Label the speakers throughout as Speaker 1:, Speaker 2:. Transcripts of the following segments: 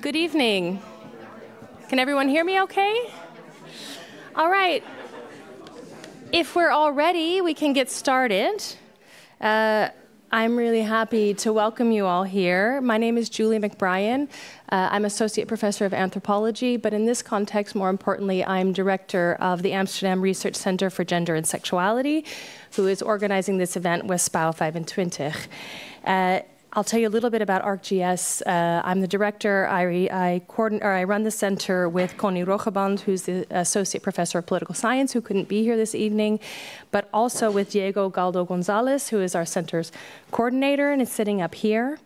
Speaker 1: Good evening. Can everyone hear me okay? All right. If we're all ready, we can get started. I'm really happy to welcome you all here. My name is Julie McBrien. I'm Associate Professor of Anthropology, but in this context, more importantly, I'm Director of the Amsterdam Research Centre for Gender and Sexuality, who is organizing this event with SPAO 25. I'll tell you a little bit about ArcGS. I'm the director. I run the center with Connie Rogeband, who's the Associate Professor of Political Science, who couldn't be here this evening, but also with Diego Galdo Gonzalez, who is our center's coordinator and is sitting up here.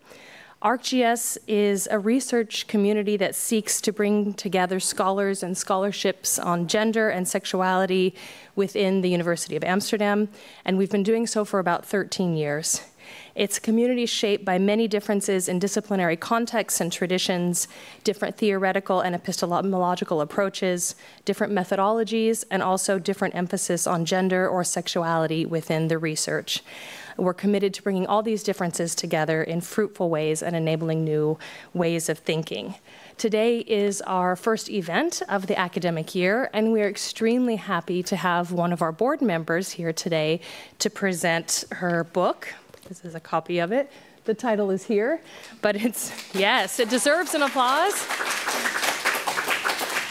Speaker 1: ArcGS is a research community that seeks to bring together scholars and scholarships on gender and sexuality within the University of Amsterdam, and we've been doing so for about 13 years. It's a community shaped by many differences in disciplinary contexts and traditions, different theoretical and epistemological approaches, different methodologies, and also different emphasis on gender or sexuality within the research. We're committed to bringing all these differences together in fruitful ways and enabling new ways of thinking. Today is our first event of the academic year, and we're extremely happy to have one of our board members here today to present her book. This is a copy of it. The title is here, but yes, it deserves an applause.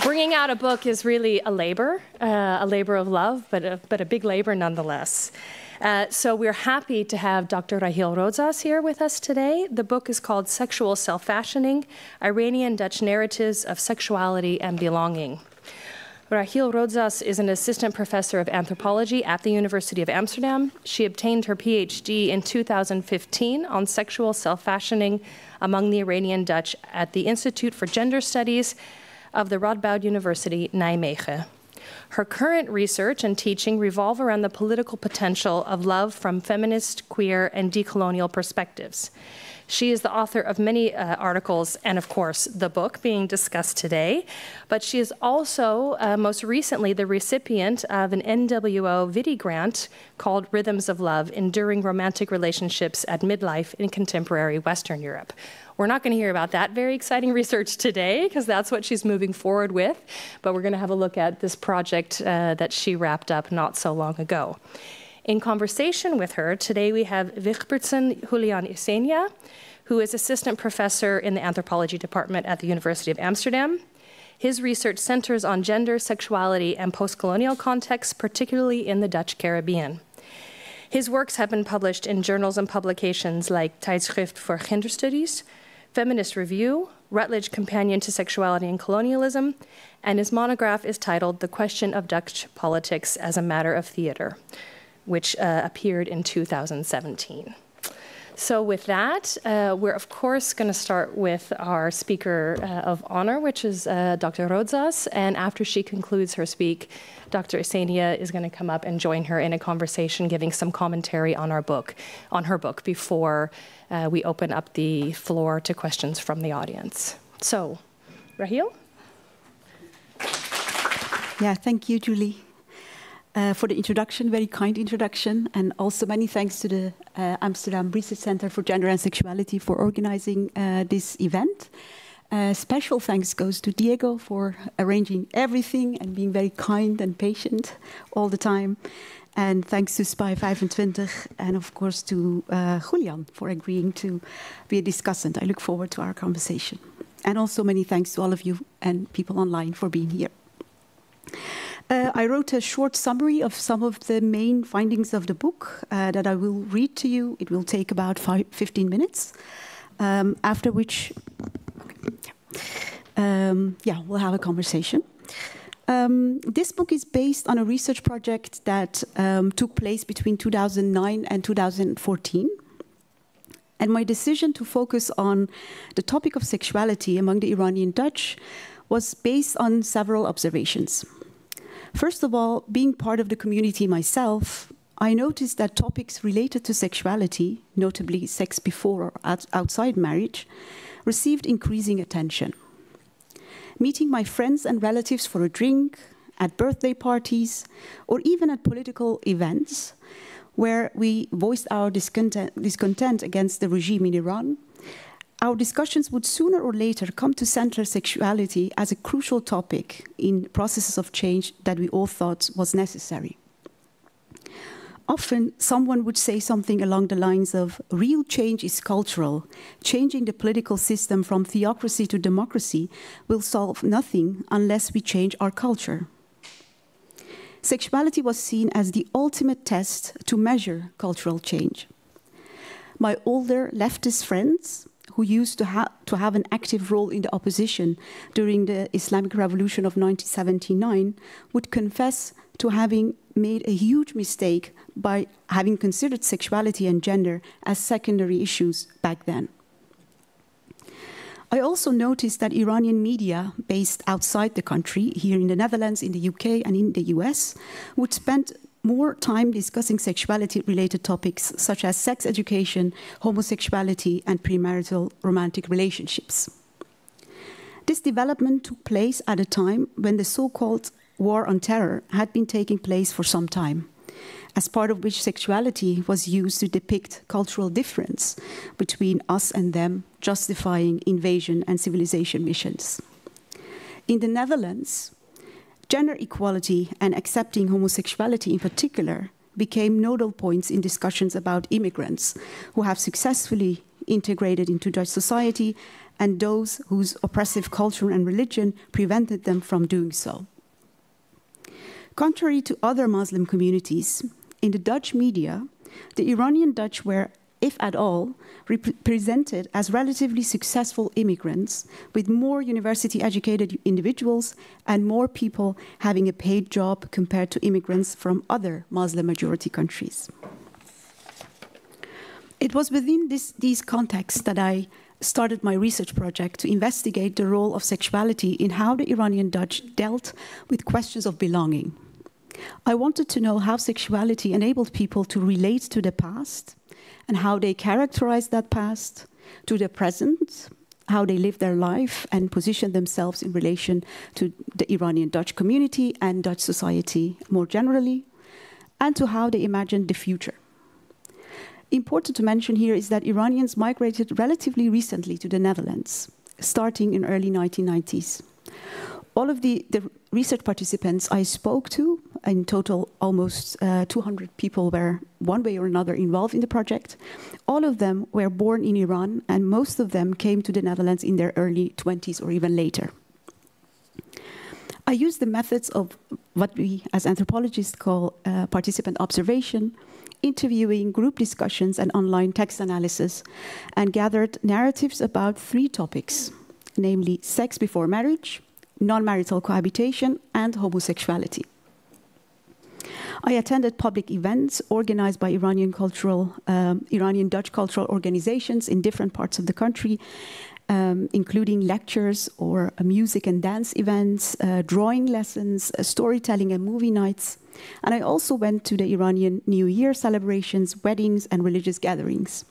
Speaker 1: Bringing out a book is really a labor of love, but a big labor nonetheless. So we're happy to have Dr. Rahil Roodsaz here with us today. The book is called Sexual Self-Fashioning, Iranian Dutch Narratives of Sexuality and Belonging. Rahil Roodsaz is an assistant professor of anthropology at the University of Amsterdam. She obtained her PhD in 2015 on sexual self-fashioning among the Iranian Dutch at the Institute for Gender Studies of the Radboud University, Nijmegen. Her current research and teaching revolve around the political potential of love from feminist, queer, and decolonial perspectives. She is the author of many articles and, of course, the book being discussed today. But she is also, most recently, the recipient of an NWO Vidi grant called Rhythms of Love, Enduring Romantic Relationships at Midlife in Contemporary Western Europe. We're not going to hear about that very exciting research today, because that's what she's moving forward with. But we're going to have a look at this project that she wrapped up not so long ago. In conversation with her, today we have Wigbertsen Julian Isenia, who is assistant professor in the anthropology department at the University of Amsterdam. His research centers on gender, sexuality, and post-colonial contexts, particularly in the Dutch Caribbean. His works have been published in journals and publications like Tijdschrift voor Genderstudies, Feminist Review, Routledge Companion to Sexuality and Colonialism, and his monograph is titled The Question of Dutch Politics as a Matter of Theater, which appeared in 2017. So with that, we're of course going to start with our speaker of honor, which is Dr. Roodsaz. And after she concludes her speak, Dr. Isenia is going to come up and join her in a conversation, giving some commentary on her book, before we open up the floor to questions from the audience. So, Rahil?
Speaker 2: Yeah, thank you, Julie. For the introduction, very kind introduction, and also many thanks to the Amsterdam Research Centre for Gender and Sexuality for organizing this event. Special thanks goes to Diego for arranging everything and being very kind and patient all the time. And thanks to SPAO 25 and of course to Julian for agreeing to be a discussant. I look forward to our conversation. And also many thanks to all of you and people online for being here. I wrote a short summary of some of the main findings of the book that I will read to you. It will take about 15 minutes, after which we'll have a conversation. This book is based on a research project that took place between 2009 and 2014. And my decision to focus on the topic of sexuality among the Iranian Dutch was based on several observations. First of all, being part of the community myself, I noticed that topics related to sexuality, notably sex before or outside marriage, received increasing attention. Meeting my friends and relatives for a drink, at birthday parties, or even at political events, where we voiced our discontent against the regime in Iran, our discussions would sooner or later come to center sexuality as a crucial topic in processes of change that we all thought was necessary. Often, someone would say something along the lines of, real change is cultural. Changing the political system from theocracy to democracy will solve nothing unless we change our culture. Sexuality was seen as the ultimate test to measure cultural change. My older leftist friends, who used to have an active role in the opposition during the Islamic Revolution of 1979, would confess to having made a huge mistake by having considered sexuality and gender as secondary issues back then. I also noticed that Iranian media based outside the country, here in the Netherlands, in the UK, and in the US, would spend more time discussing sexuality-related topics such as sex education, homosexuality, and premarital romantic relationships. This development took place at a time when the so-called war on terror had been taking place for some time, as part of which sexuality was used to depict cultural difference between us and them, justifying invasion and civilization missions. In the Netherlands, gender equality and accepting homosexuality in particular became nodal points in discussions about immigrants who have successfully integrated into Dutch society and those whose oppressive culture and religion prevented them from doing so. Contrary to other Muslim communities, in the Dutch media, the Iranian Dutch were, if at all, represented as relatively successful immigrants with more university-educated individuals and more people having a paid job compared to immigrants from other Muslim-majority countries. It was within these contexts that I started my research project to investigate the role of sexuality in how the Iranian Dutch dealt with questions of belonging. I wanted to know how sexuality enabled people to relate to the past and how they characterized that past, to the present, how they live their life and position themselves in relation to the Iranian Dutch community and Dutch society more generally, and to how they imagined the future. Important to mention here is that Iranians migrated relatively recently to the Netherlands, starting in early 1990s. All of the research participants I spoke to, in total almost 200 people were one way or another involved in the project. All of them were born in Iran, and most of them came to the Netherlands in their early 20s or even later. I used the methods of what we as anthropologists call participant observation, interviewing, group discussions, and online text analysis, and gathered narratives about 3 topics, namely sex before marriage, non-marital cohabitation, and homosexuality. I attended public events organized by Iranian Dutch cultural organizations in different parts of the country, including lectures or music and dance events, drawing lessons, storytelling and movie nights. And I also went to the Iranian New Year celebrations, weddings, and religious gatherings.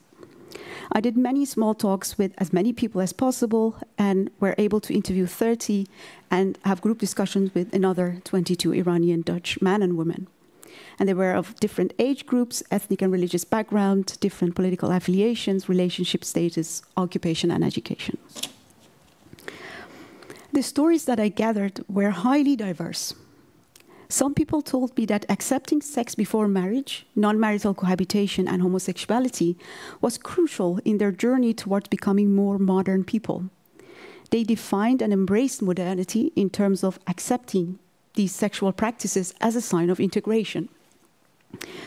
Speaker 2: I did many small talks with as many people as possible and were able to interview 30 and have group discussions with another 22 Iranian Dutch men and women. And they were of different age groups, ethnic and religious background, different political affiliations, relationship status, occupation, and education. The stories that I gathered were highly diverse. Some people told me that accepting sex before marriage, non-marital cohabitation, and homosexuality was crucial in their journey towards becoming more modern people. They defined and embraced modernity in terms of accepting these sexual practices as a sign of integration.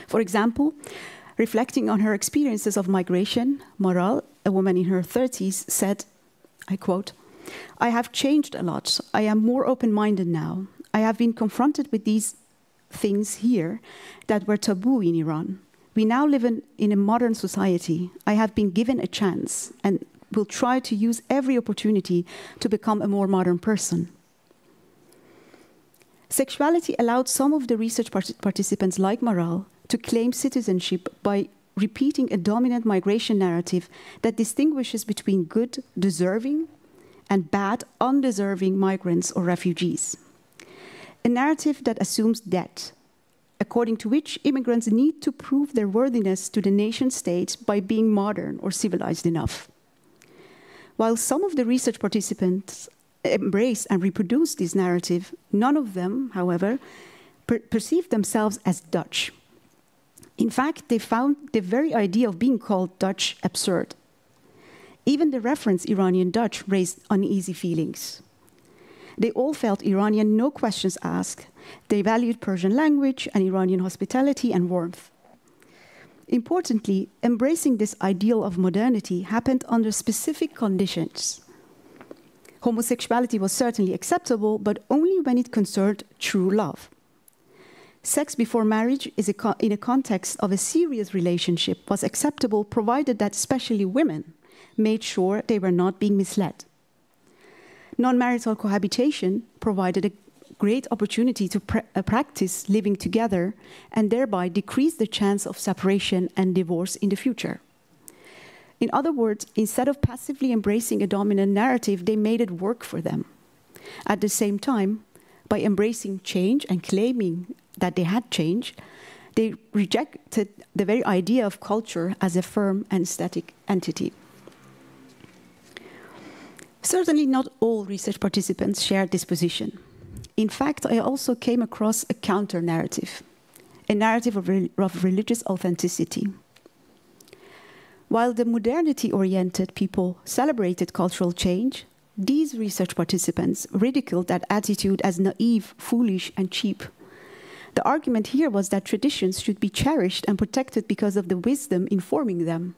Speaker 2: For example, reflecting on her experiences of migration, Maral, a woman in her 30s, said, I quote, "I have changed a lot. I am more open-minded now. I have been confronted with these things here that were taboo in Iran. We now live in a modern society. I have been given a chance and will try to use every opportunity to become a more modern person." Sexuality allowed some of the research participants, like Maral, to claim citizenship by repeating a dominant migration narrative that distinguishes between good, deserving, and bad, undeserving migrants or refugees. A narrative that assumes debt, according to which immigrants need to prove their worthiness to the nation state by being modern or civilized enough. While some of the research participants embraced and reproduced this narrative, none of them, however, perceived themselves as Dutch. In fact, they found the very idea of being called Dutch absurd. Even the reference Iranian Dutch raised uneasy feelings. They all felt Iranian, no questions asked. They valued Persian language and Iranian hospitality and warmth. Importantly, embracing this ideal of modernity happened under specific conditions. Homosexuality was certainly acceptable, but only when it concerned true love. Sex before marriage in a context of a serious relationship was acceptable, provided that especially women made sure they were not being misled. Non-marital cohabitation provided a great opportunity to practice living together and thereby decrease the chance of separation and divorce in the future. In other words, instead of passively embracing a dominant narrative, they made it work for them. At the same time, by embracing change and claiming that they had changed, they rejected the very idea of culture as a firm and static entity. Certainly not all research participants shared this position. In fact, I also came across a counter-narrative, a narrative of religious authenticity. While the modernity-oriented people celebrated cultural change, these research participants ridiculed that attitude as naive, foolish, and cheap. The argument here was that traditions should be cherished and protected because of the wisdom informing them.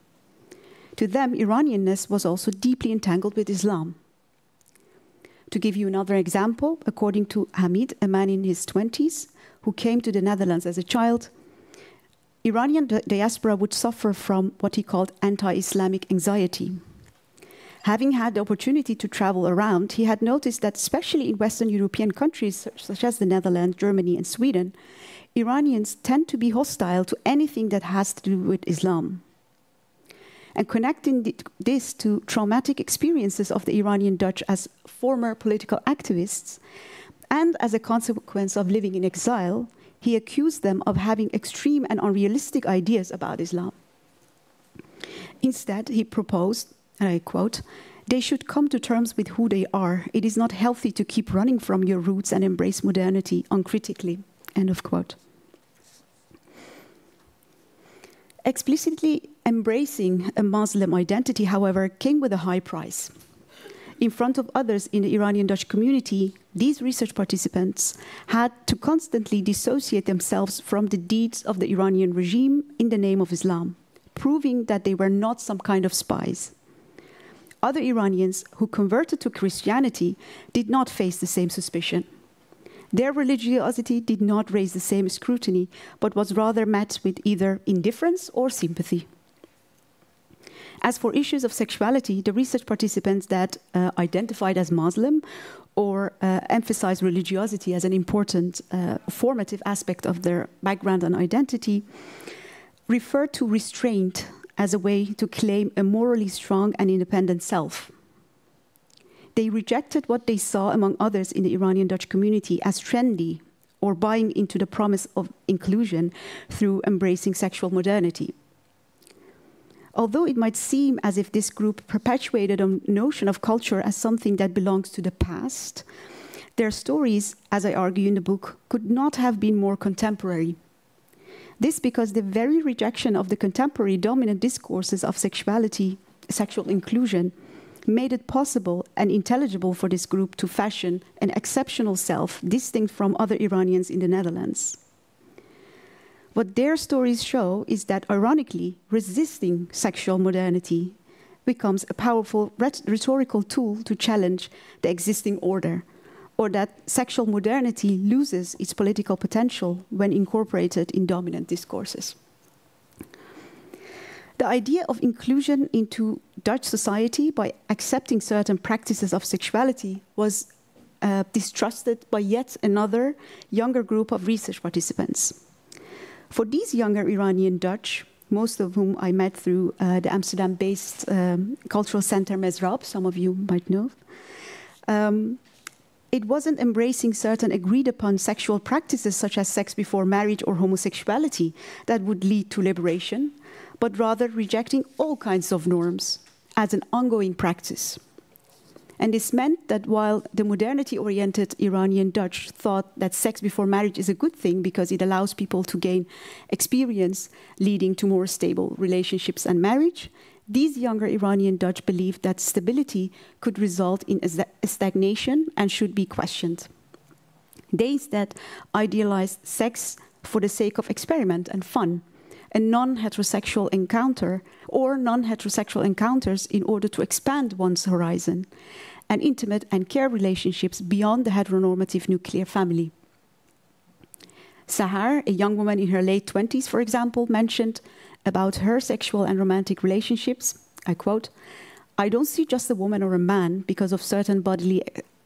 Speaker 2: To them, Iranianness was also deeply entangled with Islam. To give you another example, according to Hamid, a man in his 20s who came to the Netherlands as a child, Iranian diaspora would suffer from what he called anti-Islamic anxiety. Having had the opportunity to travel around, he had noticed that especially in Western European countries such as the Netherlands, Germany, and Sweden, Iranians tend to be hostile to anything that has to do with Islam. And connecting this to traumatic experiences of the Iranian Dutch as former political activists, and as a consequence of living in exile, he accused them of having extreme and unrealistic ideas about Islam. Instead, he proposed, and I quote, "They should come to terms with who they are. It is not healthy to keep running from your roots and embrace modernity uncritically." End of quote. Explicitly embracing a Muslim identity, however, came with a high price. In front of others in the Iranian Dutch community, these research participants had to constantly dissociate themselves from the deeds of the Iranian regime in the name of Islam, proving that they were not some kind of spies. Other Iranians who converted to Christianity did not face the same suspicion. Their religiosity did not raise the same scrutiny, but was rather met with either indifference or sympathy. As for issues of sexuality, the research participants that identified as Muslim or emphasized religiosity as an important formative aspect of their background and identity referred to restraint as a way to claim a morally strong and independent self. They rejected what they saw among others in the Iranian Dutch community as trendy or buying into the promise of inclusion through embracing sexual modernity. Although it might seem as if this group perpetuated a notion of culture as something that belongs to the past, their stories, as I argue in the book, could not have been more contemporary. This because the very rejection of the contemporary dominant discourses of sexuality, sexual inclusion, made it possible and intelligible for this group to fashion an exceptional self distinct from other Iranians in the Netherlands. What their stories show is that, ironically, resisting sexual modernity becomes a powerful rhetorical tool to challenge the existing order, or that sexual modernity loses its political potential when incorporated in dominant discourses. The idea of inclusion into Dutch society by accepting certain practices of sexuality was distrusted by yet another younger group of research participants. For these younger Iranian Dutch, most of whom I met through the Amsterdam-based cultural center Mesrab, some of you might know, it wasn't embracing certain agreed-upon sexual practices such as sex before marriage or homosexuality that would lead to liberation, but rather rejecting all kinds of norms as an ongoing practice. And this meant that while the modernity-oriented Iranian Dutch thought that sex before marriage is a good thing because it allows people to gain experience leading to more stable relationships and marriage, these younger Iranian Dutch believed that stability could result in a stagnation and should be questioned. They instead idealized sex for the sake of experiment and fun, a non-heterosexual encounter or non-heterosexual encounters in order to expand one's horizon, and intimate and care relationships beyond the heteronormative nuclear family. Sahar, a young woman in her late 20s, for example, mentioned about her sexual and romantic relationships, I quote, "I don't see just a woman or a man because of certain bodily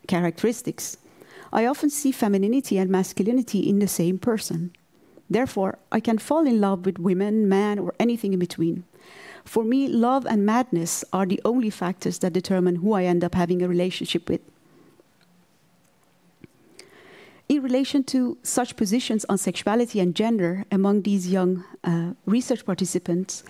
Speaker 2: characteristics. I often see femininity and masculinity in the same person. Therefore, I can fall in love with women, men, or anything in between. For me, love and madness are the only factors that determine who I end up having a relationship with." In relation to such positions on sexuality and gender among these young research participants,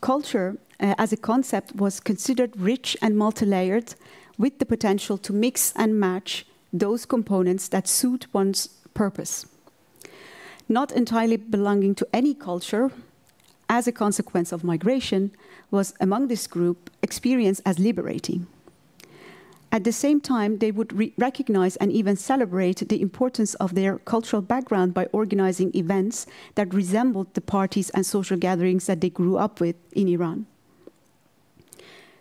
Speaker 2: culture as a concept was considered rich and multi-layered, with the potential to mix and match those components that suit one's purpose. Not entirely belonging to any culture, as a consequence of migration, was among this group experienced as liberating. At the same time, they would recognize and even celebrate the importance of their cultural background by organizing events that resembled the parties and social gatherings that they grew up with in Iran.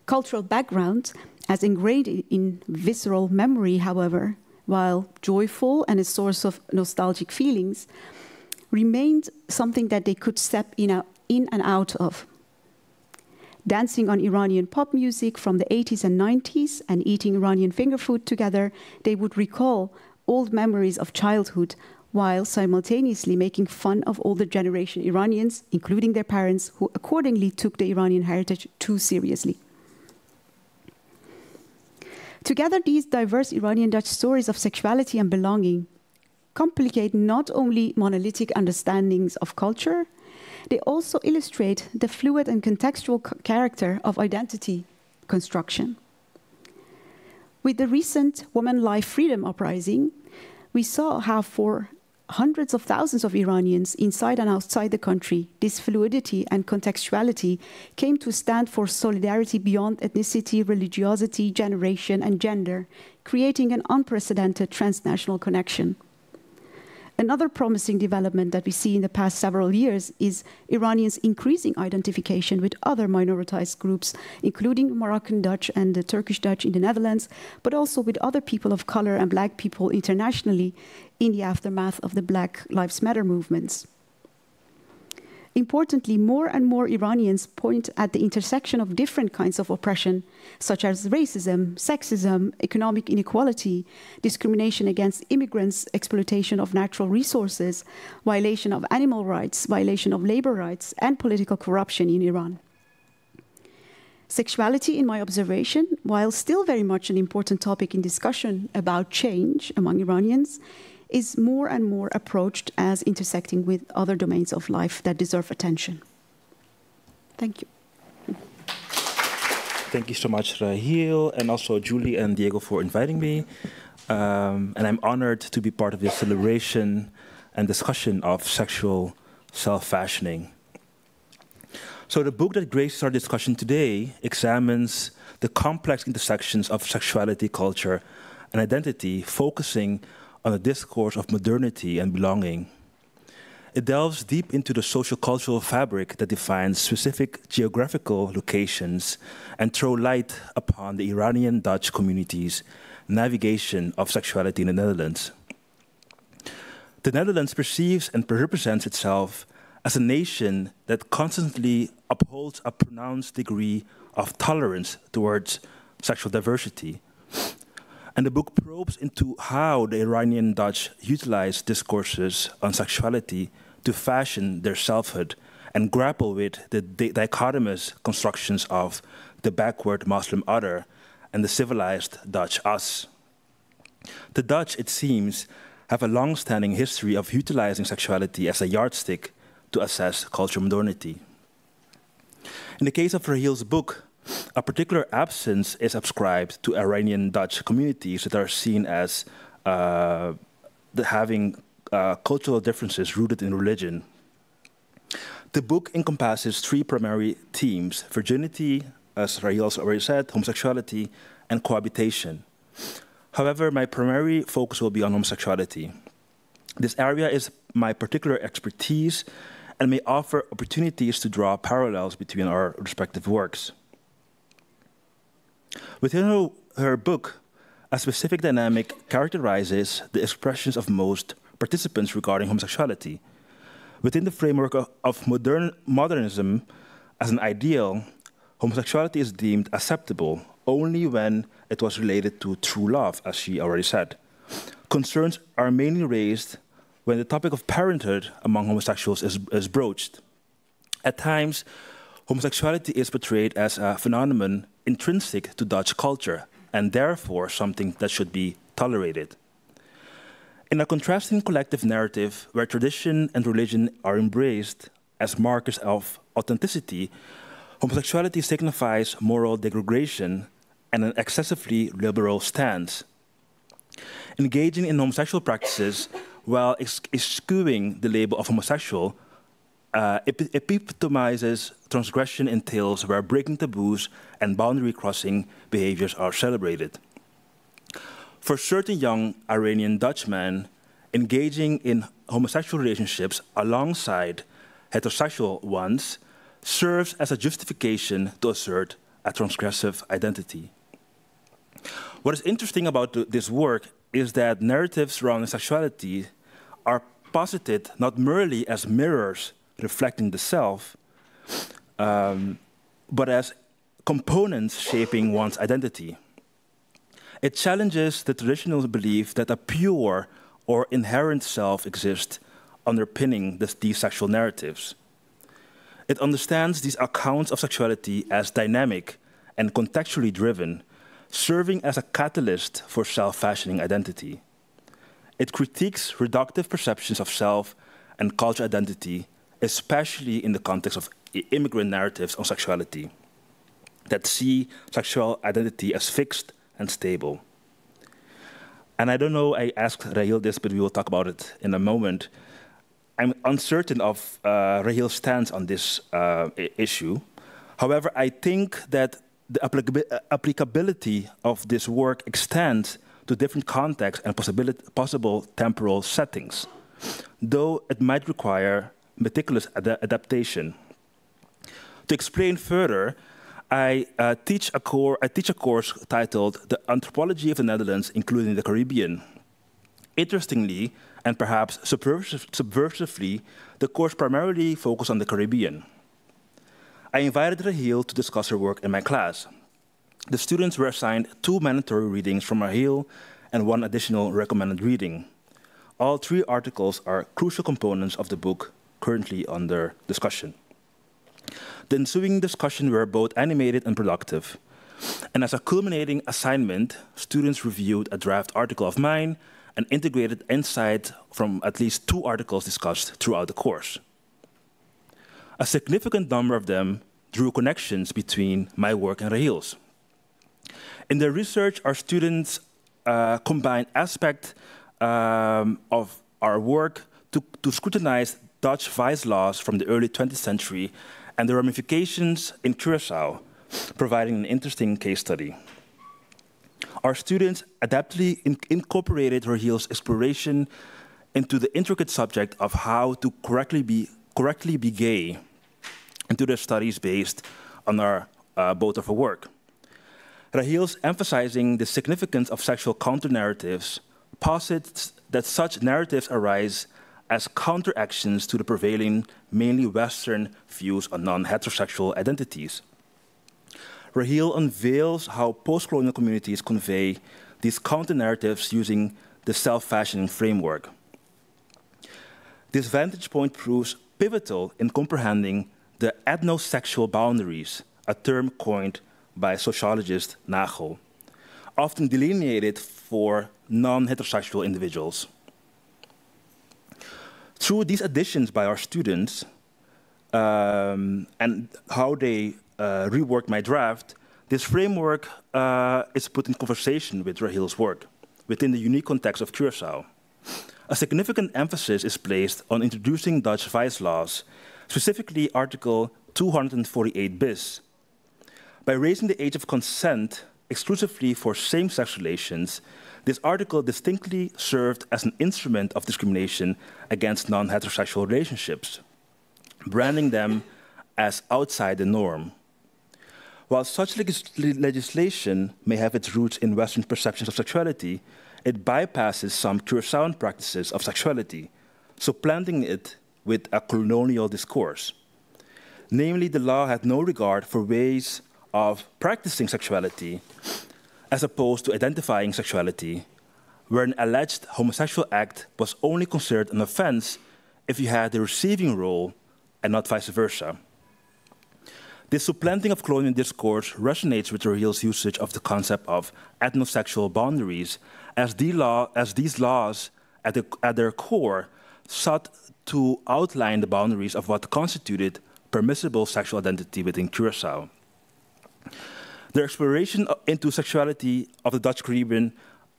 Speaker 2: Cultural background, as ingrained in visceral memory, however, while joyful and a source of nostalgic feelings, remained something that they could step in and out of. Dancing on Iranian pop music from the 80s and 90s and eating Iranian finger food together, they would recall old memories of childhood while simultaneously making fun of older generation Iranians, including their parents, who accordingly took the Iranian heritage too seriously. Together, these diverse Iranian Dutch stories of sexuality and belonging complicate not only monolithic understandings of culture, they also illustrate the fluid and contextual character of identity construction. With the recent Women Life Freedom Uprising, we saw how for hundreds of thousands of Iranians inside and outside the country, this fluidity and contextuality came to stand for solidarity beyond ethnicity, religiosity, generation, and gender, creating an unprecedented transnational connection. Another promising development that we see in the past several years is Iranians' increasing identification with other minoritized groups, including Moroccan Dutch and the Turkish Dutch in the Netherlands, but also with other people of color and Black people internationally in the aftermath of the Black Lives Matter movements. Importantly, more and more Iranians point at the intersection of different kinds of oppression, such as racism, sexism, economic inequality, discrimination against immigrants, exploitation of natural resources, violation of animal rights, violation of labor rights, and political corruption in Iran. Sexuality, in my observation, while still very much an important topic in discussion about change among Iranians, is more and more approached as intersecting with other domains of life that deserve attention. Thank you.
Speaker 3: Thank you so much, Rahil, and also Julie and Diego for inviting me. And I'm honored to be part of this celebration and discussion of sexual self-fashioning. So the book that graces our discussion today examines the complex intersections of sexuality, culture, and identity, focusing on the discourse of modernity and belonging. It delves deep into the social-cultural fabric that defines specific geographical locations and throws light upon the Iranian Dutch community's navigation of sexuality in the Netherlands. The Netherlands perceives and represents itself as a nation that constantly upholds a pronounced degree of tolerance towards sexual diversity. And the book probes into how the Iranian Dutch utilize discourses on sexuality to fashion their selfhood and grapple with the dichotomous constructions of the backward Muslim other and the civilized Dutch us. The Dutch, it seems, have a long-standing history of utilizing sexuality as a yardstick to assess cultural modernity. In the case of Rahil's book, a particular absence is ascribed to Iranian Dutch communities that are seen as having cultural differences rooted in religion. The book encompasses three primary themes: virginity, as Rahil already said, homosexuality, and cohabitation. However, my primary focus will be on homosexuality. This area is my particular expertise and may offer opportunities to draw parallels between our respective works. Within her book, a specific dynamic characterizes the expressions of most participants regarding homosexuality. Within the framework of modernism as an ideal, homosexuality is deemed acceptable only when it was related to true love, as she already said. Concerns are mainly raised when the topic of parenthood among homosexuals is broached. At times, homosexuality is portrayed as a phenomenon intrinsic to Dutch culture, and therefore something that should be tolerated. In a contrasting collective narrative where tradition and religion are embraced as markers of authenticity, homosexuality signifies moral degradation and an excessively liberal stance. Engaging in homosexual practices while eschewing the label of homosexual epitomizes transgression in tales where breaking taboos and boundary-crossing behaviors are celebrated. For certain young Iranian Dutch men, engaging in homosexual relationships alongside heterosexual ones serves as a justification to assert a transgressive identity. What is interesting about this work is that narratives surrounding sexuality are posited not merely as mirrors reflecting the self, but as components shaping one's identity. It challenges the traditional belief that a pure or inherent self exists underpinning these sexual narratives. It understands these accounts of sexuality as dynamic and contextually driven, serving as a catalyst for self-fashioning identity. It critiques reductive perceptions of self and cultural identity, especially in the context of immigrant narratives on sexuality that see sexual identity as fixed and stable. And I don't know, I asked Rahil this, but we will talk about it in a moment. I'm uncertain of Rahil's stance on this issue. However, I think that the applicability of this work extends to different contexts and possible temporal settings, though it might require meticulous adaptation. To explain further, I teach a course titled The Anthropology of the Netherlands, including the Caribbean. Interestingly, and perhaps subversively, the course primarily focused on the Caribbean. I invited Rahil to discuss her work in my class. The students were assigned 2 mandatory readings from Rahil and 1 additional recommended reading. All 3 articles are crucial components of the book currently under discussion. The ensuing discussion were both animated and productive. And as a culminating assignment, students reviewed a draft article of mine and integrated insight from at least 2 articles discussed throughout the course. A significant number of them drew connections between my work and Rahil's. In their research, our students combined aspects of our work to scrutinize Dutch vice laws from the early 20th century and the ramifications in Curaçao, providing an interesting case study. Our students adeptly incorporated Rahil's exploration into the intricate subject of how to correctly be gay into their studies based on both of her work. Rahil's emphasizing the significance of sexual counter-narratives posits that such narratives arise as counteractions to the prevailing, mainly Western views on non-heterosexual identities. Rahil unveils how post-colonial communities convey these counter-narratives using the self-fashioning framework. This vantage point proves pivotal in comprehending the ethnosexual boundaries, a term coined by sociologist Nagel, often delineated for non-heterosexual individuals. Through these additions by our students, and how they reworked my draft, this framework is put in conversation with Rahil's work within the unique context of Curaçao. A significant emphasis is placed on introducing Dutch vice laws, specifically Article 248 bis. By raising the age of consent exclusively for same-sex relations, this article distinctly served as an instrument of discrimination against non-heterosexual relationships, branding them as outside the norm. While such legislation may have its roots in Western perceptions of sexuality, it bypasses some Curaçaoan practices of sexuality, supplanting it with a colonial discourse. Namely, the law had no regard for ways of practicing sexuality as opposed to identifying sexuality, where an alleged homosexual act was only considered an offense if you had the receiving role and not vice versa. This supplanting of colonial discourse resonates with Rahil's usage of the concept of ethnosexual boundaries, as these laws at their core sought to outline the boundaries of what constituted permissible sexual identity within Curaçao. Their exploration into sexuality of the Dutch Caribbean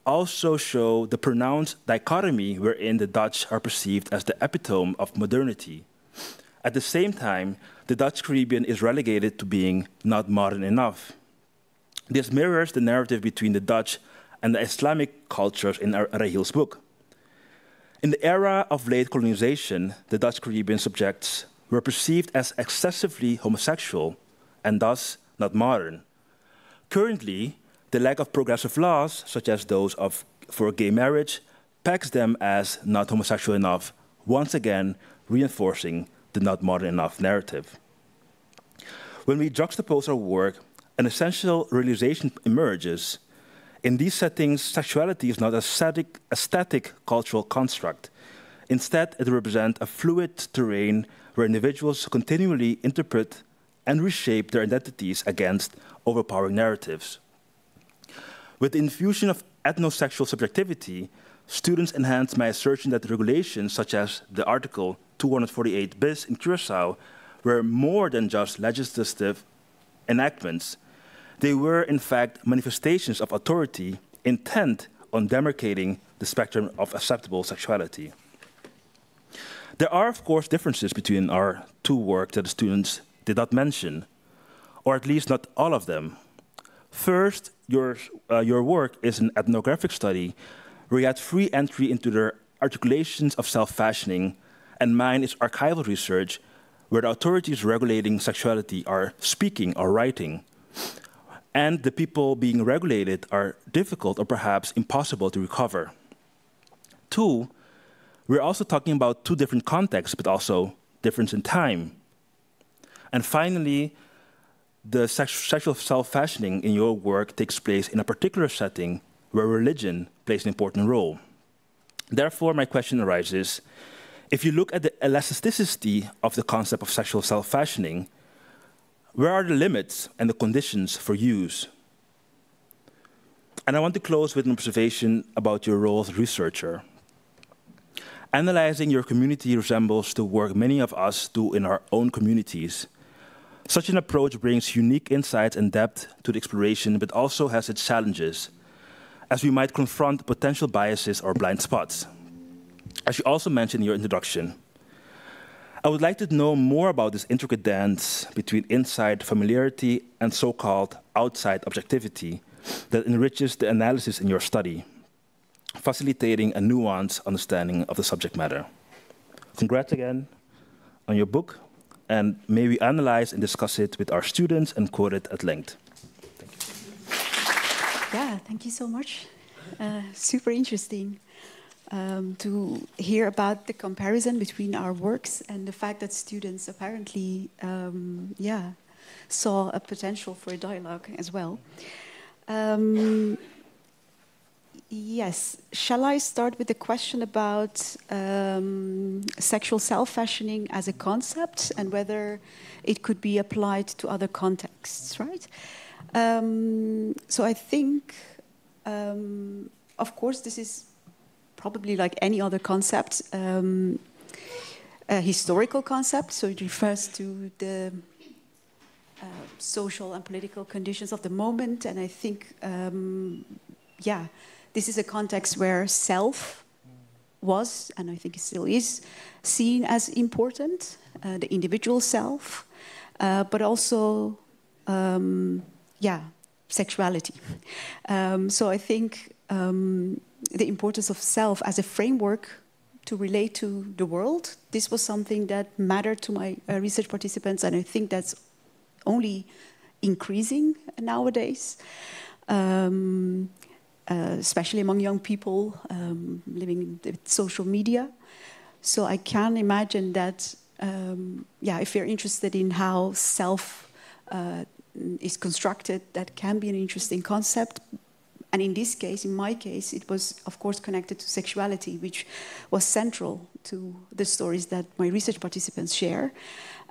Speaker 3: also show the pronounced dichotomy wherein the Dutch are perceived as the epitome of modernity. At the same time, the Dutch Caribbean is relegated to being not modern enough. This mirrors the narrative between the Dutch and the Islamic cultures in Rahil's book. In the era of late colonization, the Dutch Caribbean subjects were perceived as excessively homosexual and thus not modern. Currently, the lack of progressive laws, such as those for gay marriage, pegs them as not homosexual enough, once again reinforcing the not modern enough narrative. When we juxtapose our work, an essential realization emerges. In these settings, sexuality is not a static cultural construct. Instead, it represents a fluid terrain where individuals continually interpret and reshape their identities against overpowering narratives. With the infusion of ethnosexual subjectivity, students enhance my assertion that regulations such as the Article 248 bis in Curaçao were more than just legislative enactments. They were, in fact, manifestations of authority intent on demarcating the spectrum of acceptable sexuality. There are, of course, differences between our two works that the students did not mention, or at least not all of them. First, your work is an ethnographic study where you had free entry into their articulations of self-fashioning, and mine is archival research where the authorities regulating sexuality are speaking or writing, and the people being regulated are difficult or perhaps impossible to recover. Two, we're also talking about two different contexts, but also difference in time. And finally, the sexual self-fashioning in your work takes place in a particular setting where religion plays an important role. Therefore, my question arises, if you look at the elasticity of the concept of sexual self-fashioning, where are the limits and the conditions for use? And I want to close with an observation about your role as a researcher. Analyzing your community resembles the work many of us do in our own communities. Such an approach brings unique insights and depth to the exploration, but also has its challenges, as we might confront potential biases or blind spots. As you also mentioned in your introduction, I would like to know more about this intricate dance between inside familiarity and so-called outside objectivity that enriches the analysis in your study, facilitating a nuanced understanding of the subject matter. Congrats again on your book, and may we analyze and discuss it with our students and quote it at length. Thank you.
Speaker 2: Yeah, thank you so much. Super interesting to hear about the comparison between our works and the fact that students apparently, saw a potential for a dialogue as well. Yes, shall I start with the question about sexual self-fashioning as a concept and whether it could be applied to other contexts, right? So I think, of course, this is probably like any other concept. a historical concept, so it refers to the social and political conditions of the moment. And I think, yeah, this is a context where self was, and I think it still is, seen as important, the individual self, but also, yeah, sexuality. So I think the importance of self as a framework to relate to the world, this was something that mattered to my research participants, and I think that's only increasing nowadays, especially among young people living with social media. So I can imagine that, yeah, if you're interested in how self is constructed, that can be an interesting concept. And in this case, in my case, it was, of course, connected to sexuality, which was central to the stories that my research participants share.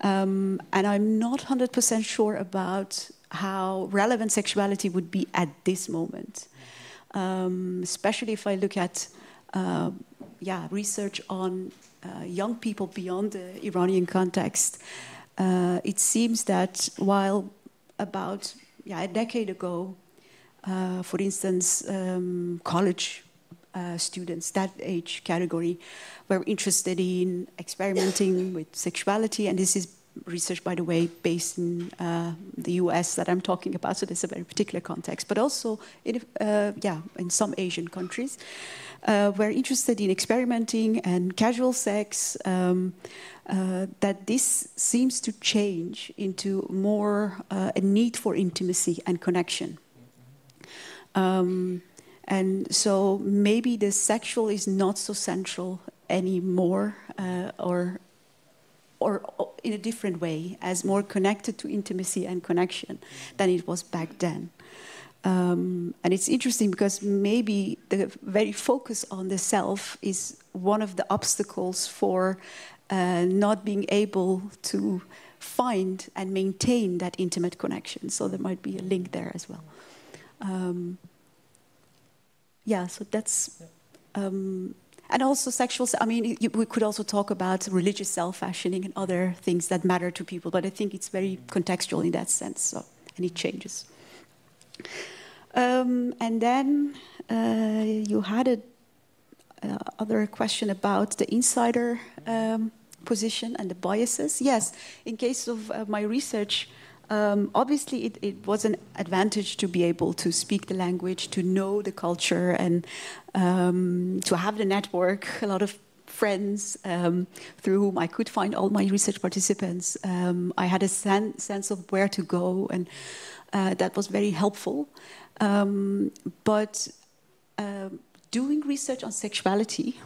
Speaker 2: And I'm not 100% sure about how relevant sexuality would be at this moment, especially if I look at yeah, research on young people beyond the Iranian context. It seems that while about a decade ago, for instance, college students, that age category, were interested in experimenting with sexuality. And this is research, by the way, based in the US that I'm talking about, so this is a very particular context, but also in, in some Asian countries, were interested in experimenting and casual sex, that this seems to change into more a need for intimacy and connection. And so maybe the sexual is not so central anymore, or in a different way, as more connected to intimacy and connection than it was back then. And it's interesting because maybe the very focus on the self is one of the obstacles for not being able to find and maintain that intimate connection. So there might be a link there as well. Yeah, so that's, and also sexual, I mean, we could also talk about religious self-fashioning and other things that matter to people, but I think it's very contextual in that sense, so, and it changes. And then you had a other question about the insider position and the biases. Yes, in case of my research, obviously it was an advantage to be able to speak the language, to know the culture, and to have the network, a lot of friends through whom I could find all my research participants. I had a sense of where to go, and that was very helpful. But doing research on sexuality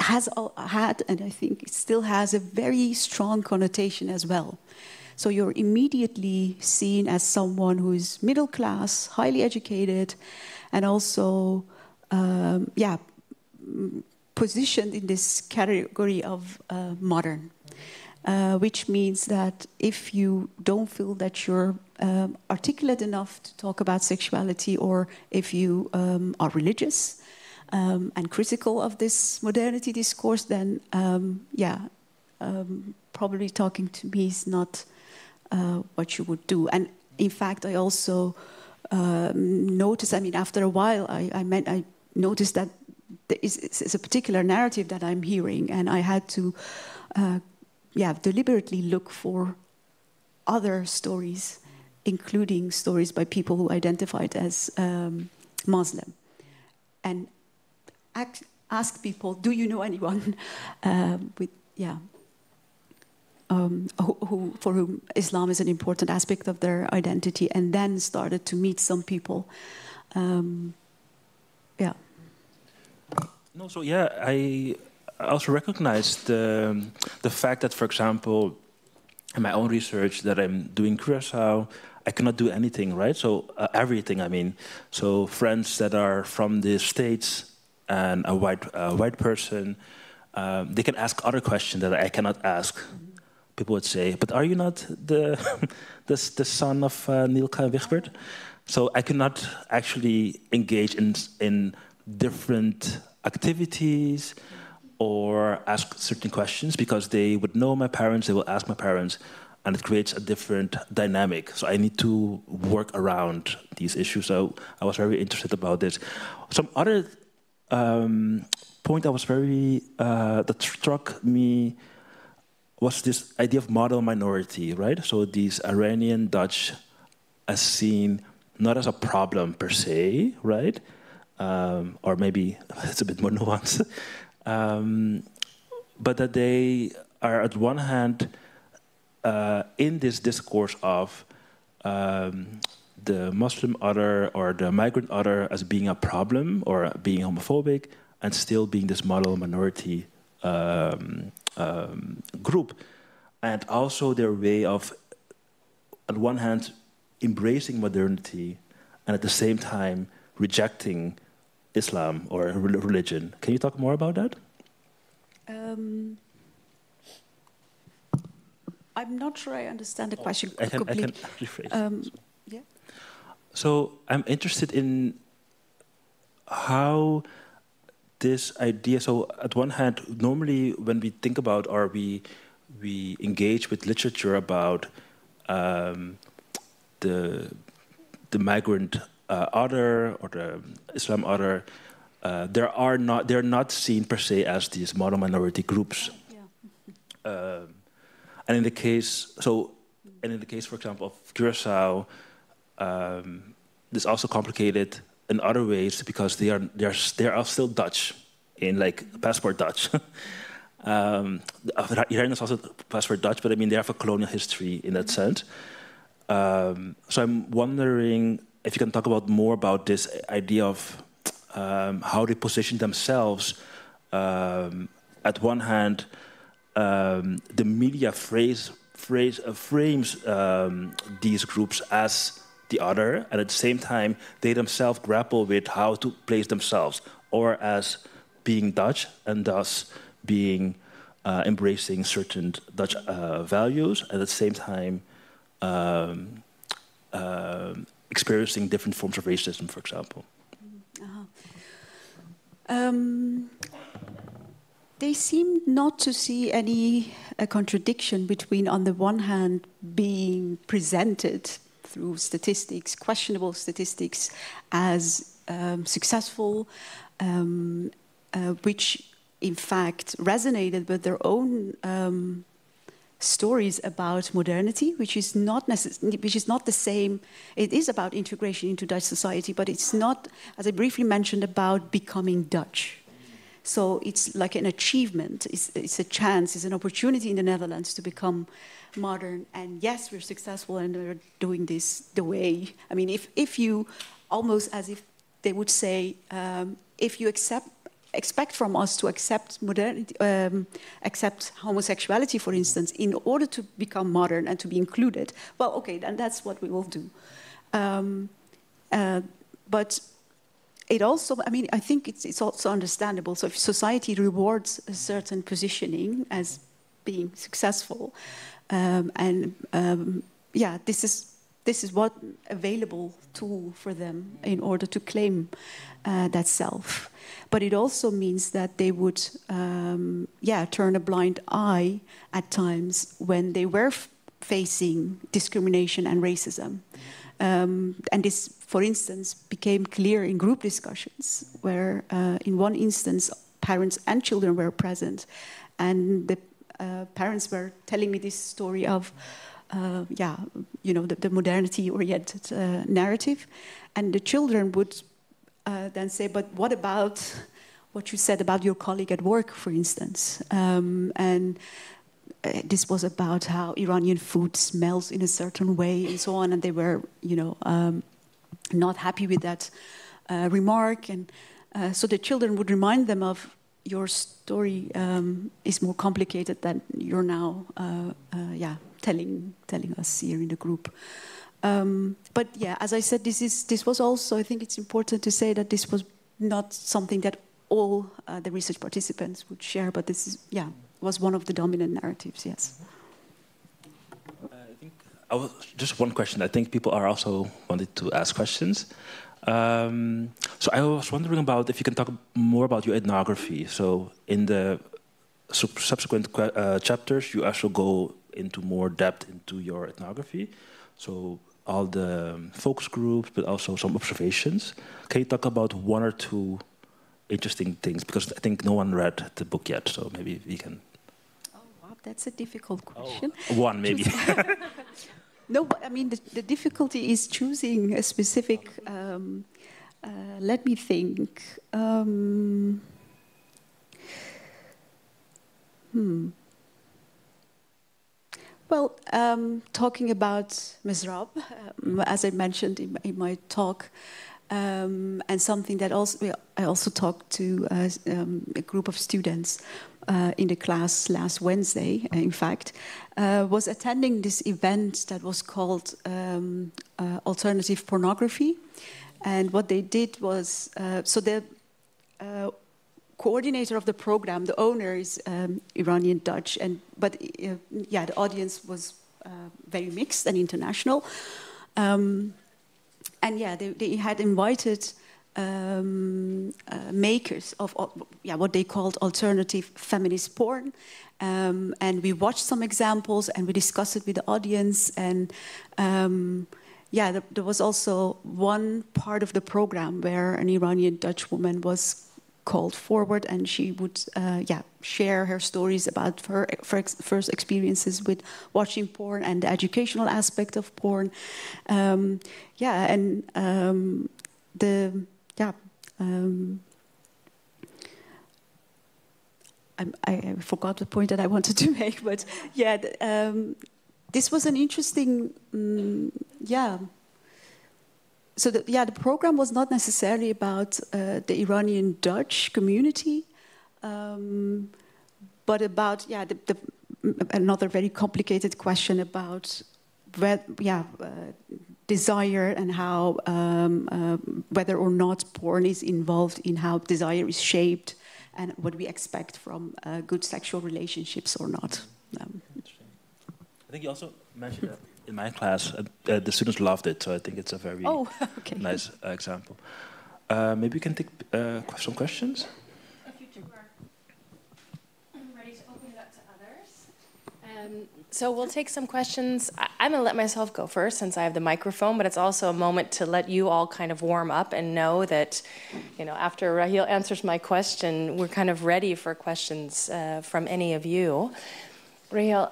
Speaker 2: has had, and I think it still has, a very strong connotation as well. So you're immediately seen as someone who is middle class, highly educated, and also, positioned in this category of modern. Which means that if you don't feel that you're articulate enough to talk about sexuality, or if you are religious and critical of this modernity discourse, then probably talking to me is not what you would do. And in fact, I also noticed, I mean, after a while, I noticed that there is a particular narrative that I'm hearing, and I had to deliberately look for other stories, including stories by people who identified as Muslim, and ask people, do you know anyone for whom Islam is an important aspect of their identity, and then started to meet some people.
Speaker 3: No, so yeah, I also recognize the fact that, for example, in my own research that I'm doing Curaçao, I cannot do anything, right? So everything, I mean. So friends that are from the States and a white person, they can ask other questions that I cannot ask. People would say, but are you not the son of Nielke Wigbert? So I cannot actually engage in different activities or ask certain questions because they would know my parents, they will ask my parents, and it creates a different dynamic. So I need to work around these issues. So I was very interested about this. Some other point I was very, that struck me was this idea of model minority, right? So these Iranian Dutch as seen not as a problem per se, right? Or maybe it's a bit more nuanced. But that they are, at one hand, in this discourse of the Muslim other or the migrant other as being a problem or being homophobic, and still being this model minority group. And also their way of, on one hand, embracing modernity, and at the same time rejecting Islam or religion. Can you talk more about that?
Speaker 2: I'm not sure I understand the question completely.
Speaker 3: I can rephrase.
Speaker 2: Yeah.
Speaker 3: So I'm interested in how this idea, so at one hand, normally when we think about or we engage with literature about the migrant other or the Islam other, they're not seen per se as these model minority groups. Yeah. And in the case, for example, of Curacao, this also complicated in other ways because they are still Dutch, in like passport Dutch. Iran is also passport Dutch, but I mean they have a colonial history in that sense. So I'm wondering if you can talk about more about this idea of how they position themselves. At one hand, the media frames these groups as the other, and at the same time, they themselves grapple with how to place themselves, or as being Dutch, and thus being embracing certain Dutch values, and at the same time experiencing different forms of racism, for example.
Speaker 2: They seem not to see any contradiction between, on the one hand, being presented through statistics, questionable statistics, as successful, which in fact resonated with their own stories about modernity, which is not the same. It is about integration into Dutch society, but it's not, as I briefly mentioned, about becoming Dutch. So it's like an achievement, it's a chance, it's an opportunity in the Netherlands to become modern. And yes, we're successful and we're doing this the way. I mean, if you, almost as if they would say, if you expect from us to accept modernity, accept homosexuality, for instance, in order to become modern and to be included, well, okay, then that's what we will do. But it also, I mean, I think it's also understandable. So if society rewards a certain positioning as being successful, yeah, this is what available tool for them in order to claim that self. But it also means that they would, yeah, turn a blind eye at times when they were facing discrimination and racism. And this, for instance, became clear in group discussions, where in one instance, parents and children were present. And the parents were telling me this story of, yeah, you know, the modernity-oriented narrative. And the children would then say, but what about what you said about your colleague at work, for instance? And this was about how Iranian food smells in a certain way and so on, and they were, you know, not happy with that remark. And so the children would remind them of, your story is more complicated than you're now, yeah, telling us here in the group. But yeah, as I said, this was also, I think it's important to say that this was not something that all the research participants would share, but this is, yeah, was one of the dominant narratives, yes.
Speaker 3: I think just one question. I think people are also wanted to ask questions. So I was wondering about if you can talk more about your ethnography. So in the subsequent chapters, you also go into more depth into your ethnography. So all the focus groups, but also some observations. Can you talk about one or two interesting things? Because I think no one read the book yet, so maybe we can.
Speaker 2: Oh, wow, that's a difficult question.
Speaker 3: Oh, one, maybe.
Speaker 2: No, I mean, the difficulty is choosing a specific, let me think. Well, talking about Mizrab, as I mentioned in my talk, and something that I also talked to a group of students in the class last Wednesday, in fact, was attending this event that was called Alternative Pornography. And what they did was, so the coordinator of the program, the owner is Iranian Dutch, but yeah, the audience was very mixed and international. And yeah, they had invited makers of what they called alternative feminist porn. And we watched some examples and we discussed it with the audience. And yeah, there was also one part of the program where an Iranian Dutch woman was called forward, and she would share her stories about her first experiences with watching porn and the educational aspect of porn. I forgot the point that I wanted to make, but yeah, this was an interesting, So the program was not necessarily about the Iranian Dutch community, but about another very complicated question about desire and how whether or not porn is involved in how desire is shaped and what we expect from good sexual relationships or not.
Speaker 3: I think you also mentioned that in my class, the students loved it, so I think it's a very nice example. Maybe we can take some questions?
Speaker 1: If you two are ready to open it up to others. So we'll take some questions. I'm going to let myself go first since I have the microphone, but it's also a moment to let you all kind of warm up and know that, after Rahil answers my question, we're kind of ready for questions from any of you. Rahil,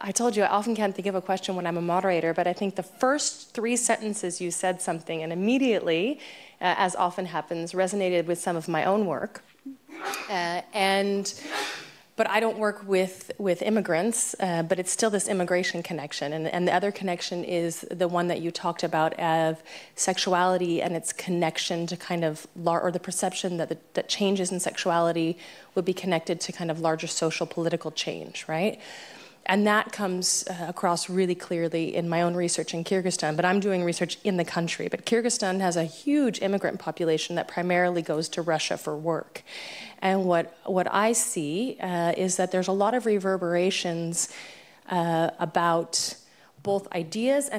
Speaker 1: I told you I often can't think of a question when I'm a moderator, but I think the first 3 sentences you said something, and immediately, as often happens, resonated with some of my own work. But I don't work with immigrants, but it's still this immigration connection. And the other connection is the one that you talked about of sexuality and its connection to kind of, or the perception that changes in sexuality would be connected to kind of larger social political change, right? And that comes across really clearly in my own research in Kyrgyzstan, but I'm doing research in the country. But Kyrgyzstan has a huge immigrant population that primarily goes to Russia for work. And what I see is that there's a lot of reverberations about both ideas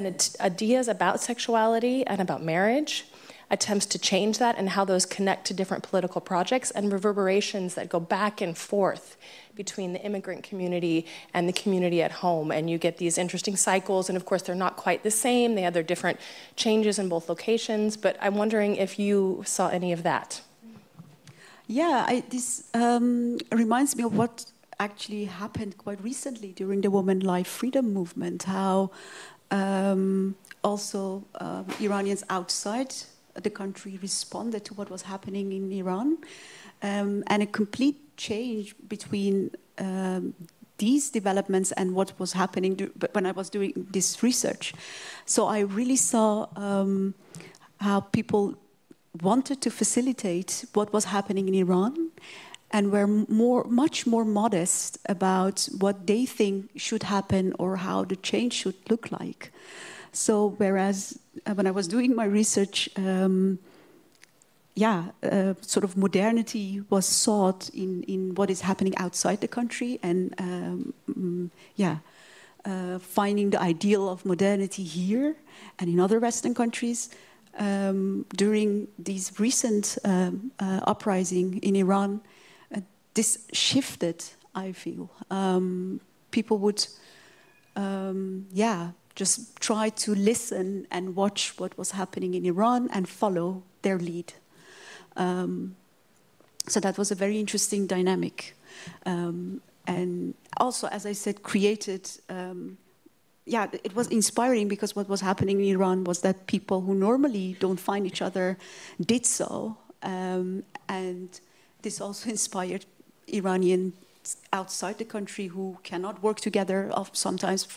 Speaker 1: about sexuality and about marriage, attempts to change that and how those connect to different political projects, and reverberations that go back and forth between the immigrant community and the community at home. And you get these interesting cycles, and of course they're not quite the same. They have their different changes in both locations, but I'm wondering if you saw any of that.
Speaker 2: Yeah, this reminds me of what actually happened quite recently during the Women Life Freedom movement, how also Iranians outside the country responded to what was happening in Iran, and a complete change between these developments and what was happening when I was doing this research. So I really saw how people wanted to facilitate what was happening in Iran and were much more modest about what they think should happen or how the change should look like. So whereas when I was doing my research, sort of modernity was sought in what is happening outside the country, and finding the ideal of modernity here and in other Western countries during these recent uprising in Iran, this shifted, I feel. People would, just try to listen and watch what was happening in Iran and follow their lead. So that was a very interesting dynamic. And also, as I said, created, it was inspiring because what was happening in Iran was that people who normally don't find each other did so. And this also inspired Iranians outside the country who cannot work together, sometimes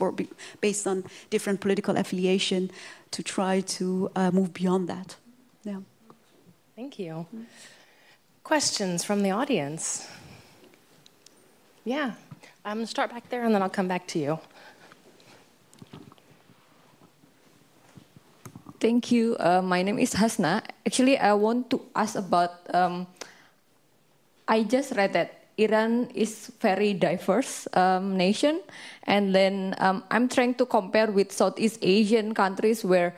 Speaker 2: based on different political affiliation, to try to move beyond that. Yeah.
Speaker 1: Thank you. Questions from the audience? Yeah, I'm going to start back there and then I'll come back to you.
Speaker 4: Thank you. My name is Hasna. Actually, I want to ask about, I just read that Iran is very diverse nation. And then I'm trying to compare with Southeast Asian countries where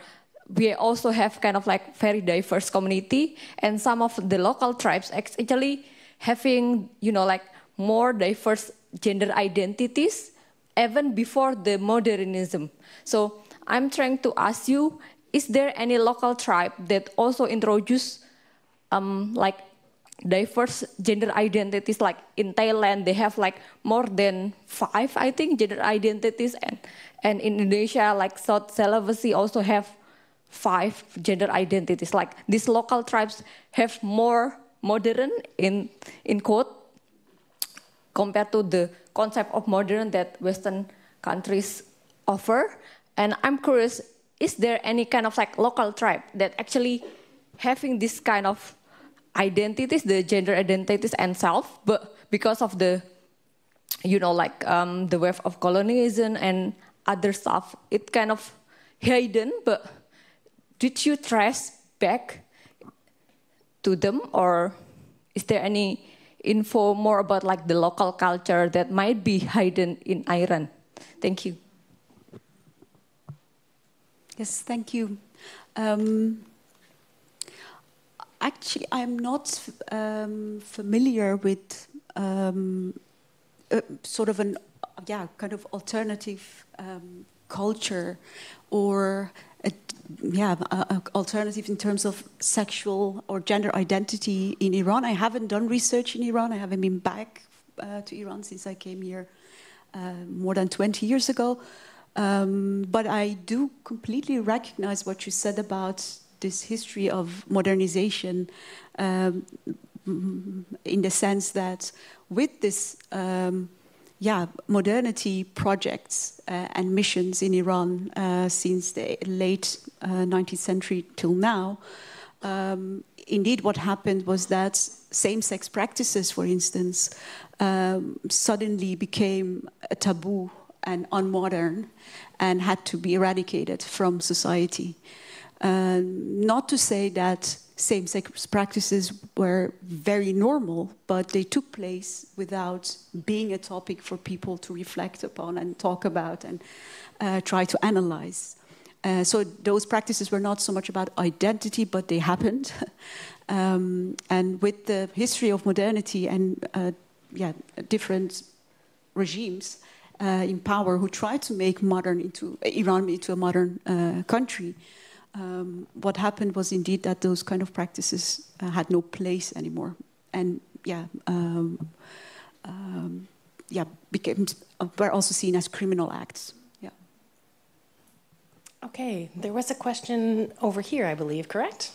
Speaker 4: we also have kind of like very diverse community. And some of the local tribes actually having, like more diverse gender identities even before the modernism. So I'm trying to ask you, is there any local tribe that also introduce like diverse gender identities? Like in Thailand, they have like more than 5, I think, gender identities. And in Indonesia, like South Sulawesi also have 5 gender identities. Like these local tribes have more modern in quote compared to the concept of modern that Western countries offer. And I'm curious, is there any kind of like local tribe that actually having this kind of identities, the gender identities and self, but because of the, the wave of colonialism and other stuff, it kind of hidden, but did you trace back to them, or is there any info more about like the local culture that might be hidden in Iran? Thank you.
Speaker 2: Yes, thank you. Actually, I'm not familiar with sort of kind of alternative culture or alternative in terms of sexual or gender identity in Iran. I haven't done research in Iran. I haven't been back to Iran since I came here more than 20 years ago. But I do completely recognize what you said about this history of modernization in the sense that with this modernity projects and missions in Iran since the late 19th century till now, indeed what happened was that same-sex practices, for instance, suddenly became a taboo and unmodern and had to be eradicated from society. Not to say that same-sex practices were very normal, but they took place without being a topic for people to reflect upon and talk about and try to analyze. So those practices were not so much about identity, but they happened. And with the history of modernity and different regimes in power who tried to make Iran into a modern country, what happened was indeed that those kind of practices had no place anymore, and were also seen as criminal acts. Yeah.
Speaker 1: Okay, there was a question over here, I believe, correct?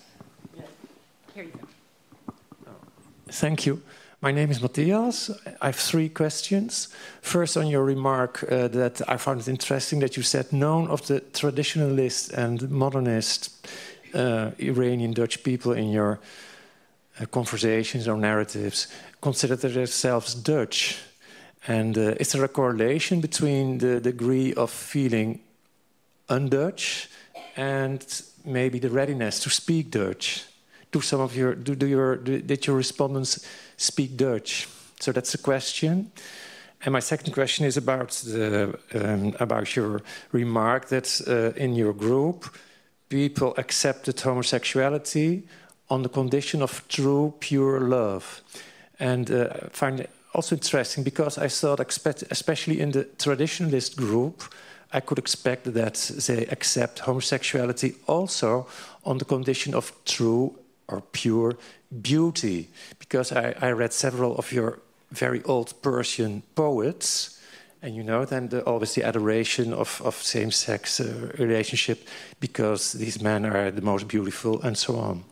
Speaker 1: Yeah. Here you go.
Speaker 5: Thank you. My name is Matthias. I have 3 questions. First, on your remark that I found it interesting that you said none of the traditionalist and modernist Iranian Dutch people in your conversations or narratives consider themselves Dutch. And is there a correlation between the degree of feeling un-Dutch and maybe the readiness to speak Dutch? Did your respondents speak Dutch? So that's a question. And my second question is about your remark that in your group people accepted homosexuality on the condition of true, pure love. And I find it also interesting because I thought, especially in the traditionalist group, I could expect that they accept homosexuality also on the condition of true or pure beauty. Because I read several of your very old Persian poets, and you know, then always the adoration of same-sex relationship because these men are the most beautiful and so on.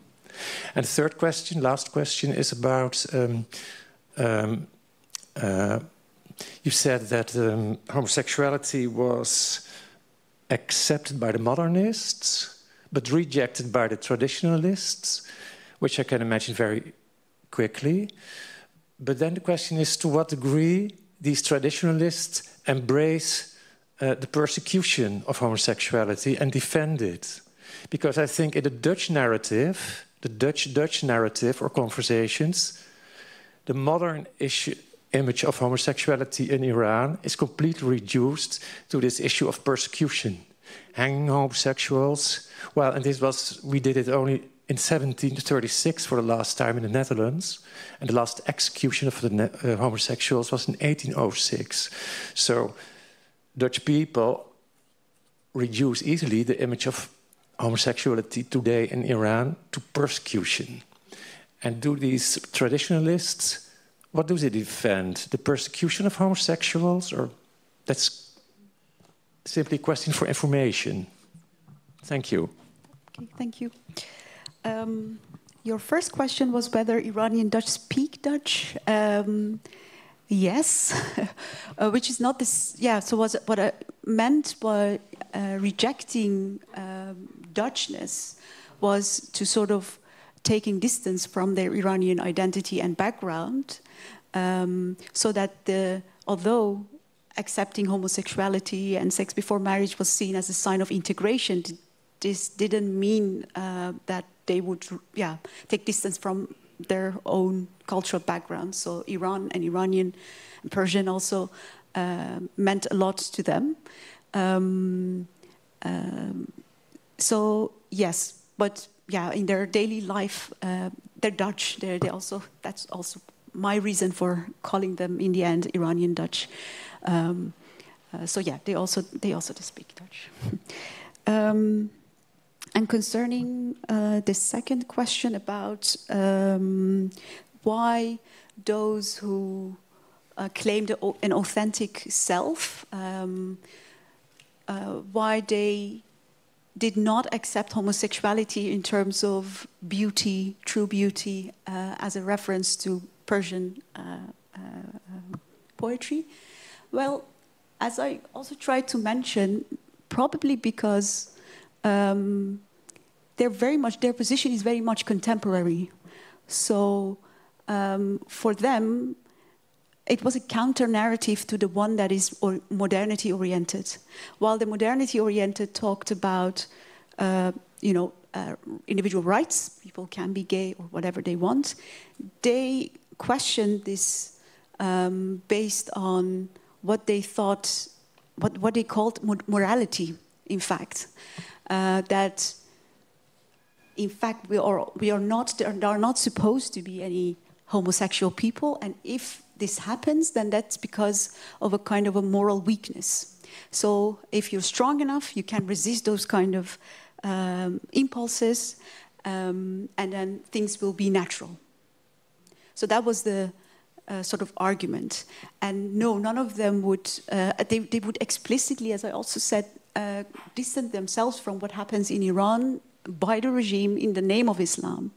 Speaker 5: And the third question, last question, is about you said that homosexuality was accepted by the modernists, but rejected by the traditionalists, which I can imagine very quickly. But then the question is, to what degree these traditionalists embrace the persecution of homosexuality and defend it? Because I think in the Dutch narrative, the Dutch narrative or conversations, the modern image of homosexuality in Iran is completely reduced to this issue of persecution, hanging homosexuals. Well, and we did it only in 1736 for the last time in the Netherlands, and the last execution of the homosexuals was in 1806. So Dutch people reduce easily the image of homosexuality today in Iran to persecution. And do these traditionalists, what do they defend? The persecution of homosexuals, or that's simply a question for information? Thank you.
Speaker 2: Okay, thank you. Your first question was whether Iranian Dutch speak Dutch. Yes, which is not this. Yeah, so what I meant by rejecting Dutchness was to sort of taking distance from their Iranian identity and background, so that although accepting homosexuality and sex before marriage was seen as a sign of integration, this didn't mean that they would take distance from their own cultural background. So Iran and Iranian and Persian also meant a lot to them. So yes, but yeah, in their daily life, they're Dutch. They also, that's also my reason for calling them in the end Iranian Dutch. So yeah, they also speak Dutch. And concerning the second question about why those who claimed an authentic self, why they did not accept homosexuality in terms of beauty, true beauty, as a reference to Persian poetry. Well, as I also tried to mention, probably because their position is very much contemporary. So for them, it was a counter-narrative to the one that is modernity-oriented. While the modernity-oriented talked about, individual rights, people can be gay or whatever they want, they questioned this based on what they thought, what they called morality, in fact. That, in fact, there are not supposed to be any homosexual people, and if this happens, then that's because of a kind of a moral weakness. So if you're strong enough, you can resist those kind of impulses, and then things will be natural. So that was the sort of argument. And no, none of them would, they would explicitly, as I also said, distance themselves from what happens in Iran by the regime in the name of Islam.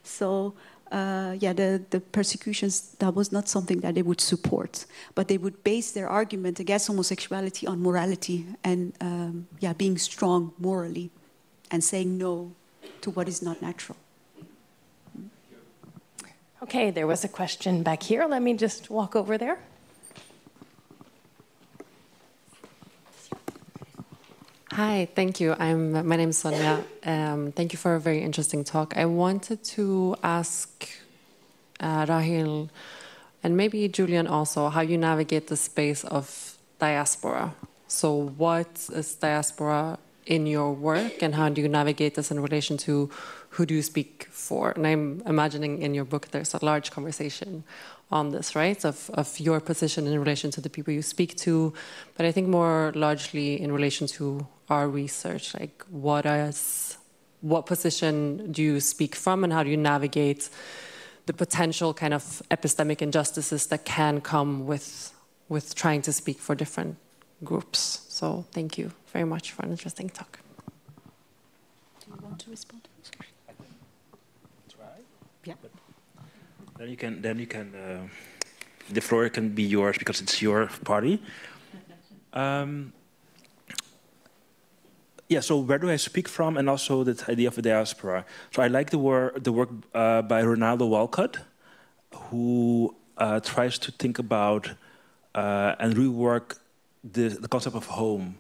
Speaker 2: So the persecutions, that was not something that they would support, but they would base their argument against homosexuality on morality and being strong morally and saying no to what is not natural.
Speaker 1: Okay, there was a question back here. Let me just walk over there.
Speaker 6: Hi, thank you. My name is Sonia. Thank you for a very interesting talk. I wanted to ask Rahil, and maybe Julian also, how you navigate the space of diaspora. So what is diaspora in your work, and how do you navigate this in relation to who do you speak for? And I'm imagining in your book there's a large conversation on this, right, of your position in relation to the people you speak to, but I think more largely in relation to our research, like what position do you speak from, and how do you navigate the potential kind of epistemic injustices that can come with trying to speak for different groups. So thank you very much for an interesting talk.
Speaker 2: Do you want to respond?
Speaker 3: I can try.
Speaker 2: Yeah.
Speaker 3: But then you can. The floor can be yours because it's your party. Yeah. So where do I speak from, and also the idea of the diaspora. So I like the work by Ronaldo Walcott, who tries to think about and rework the concept of home.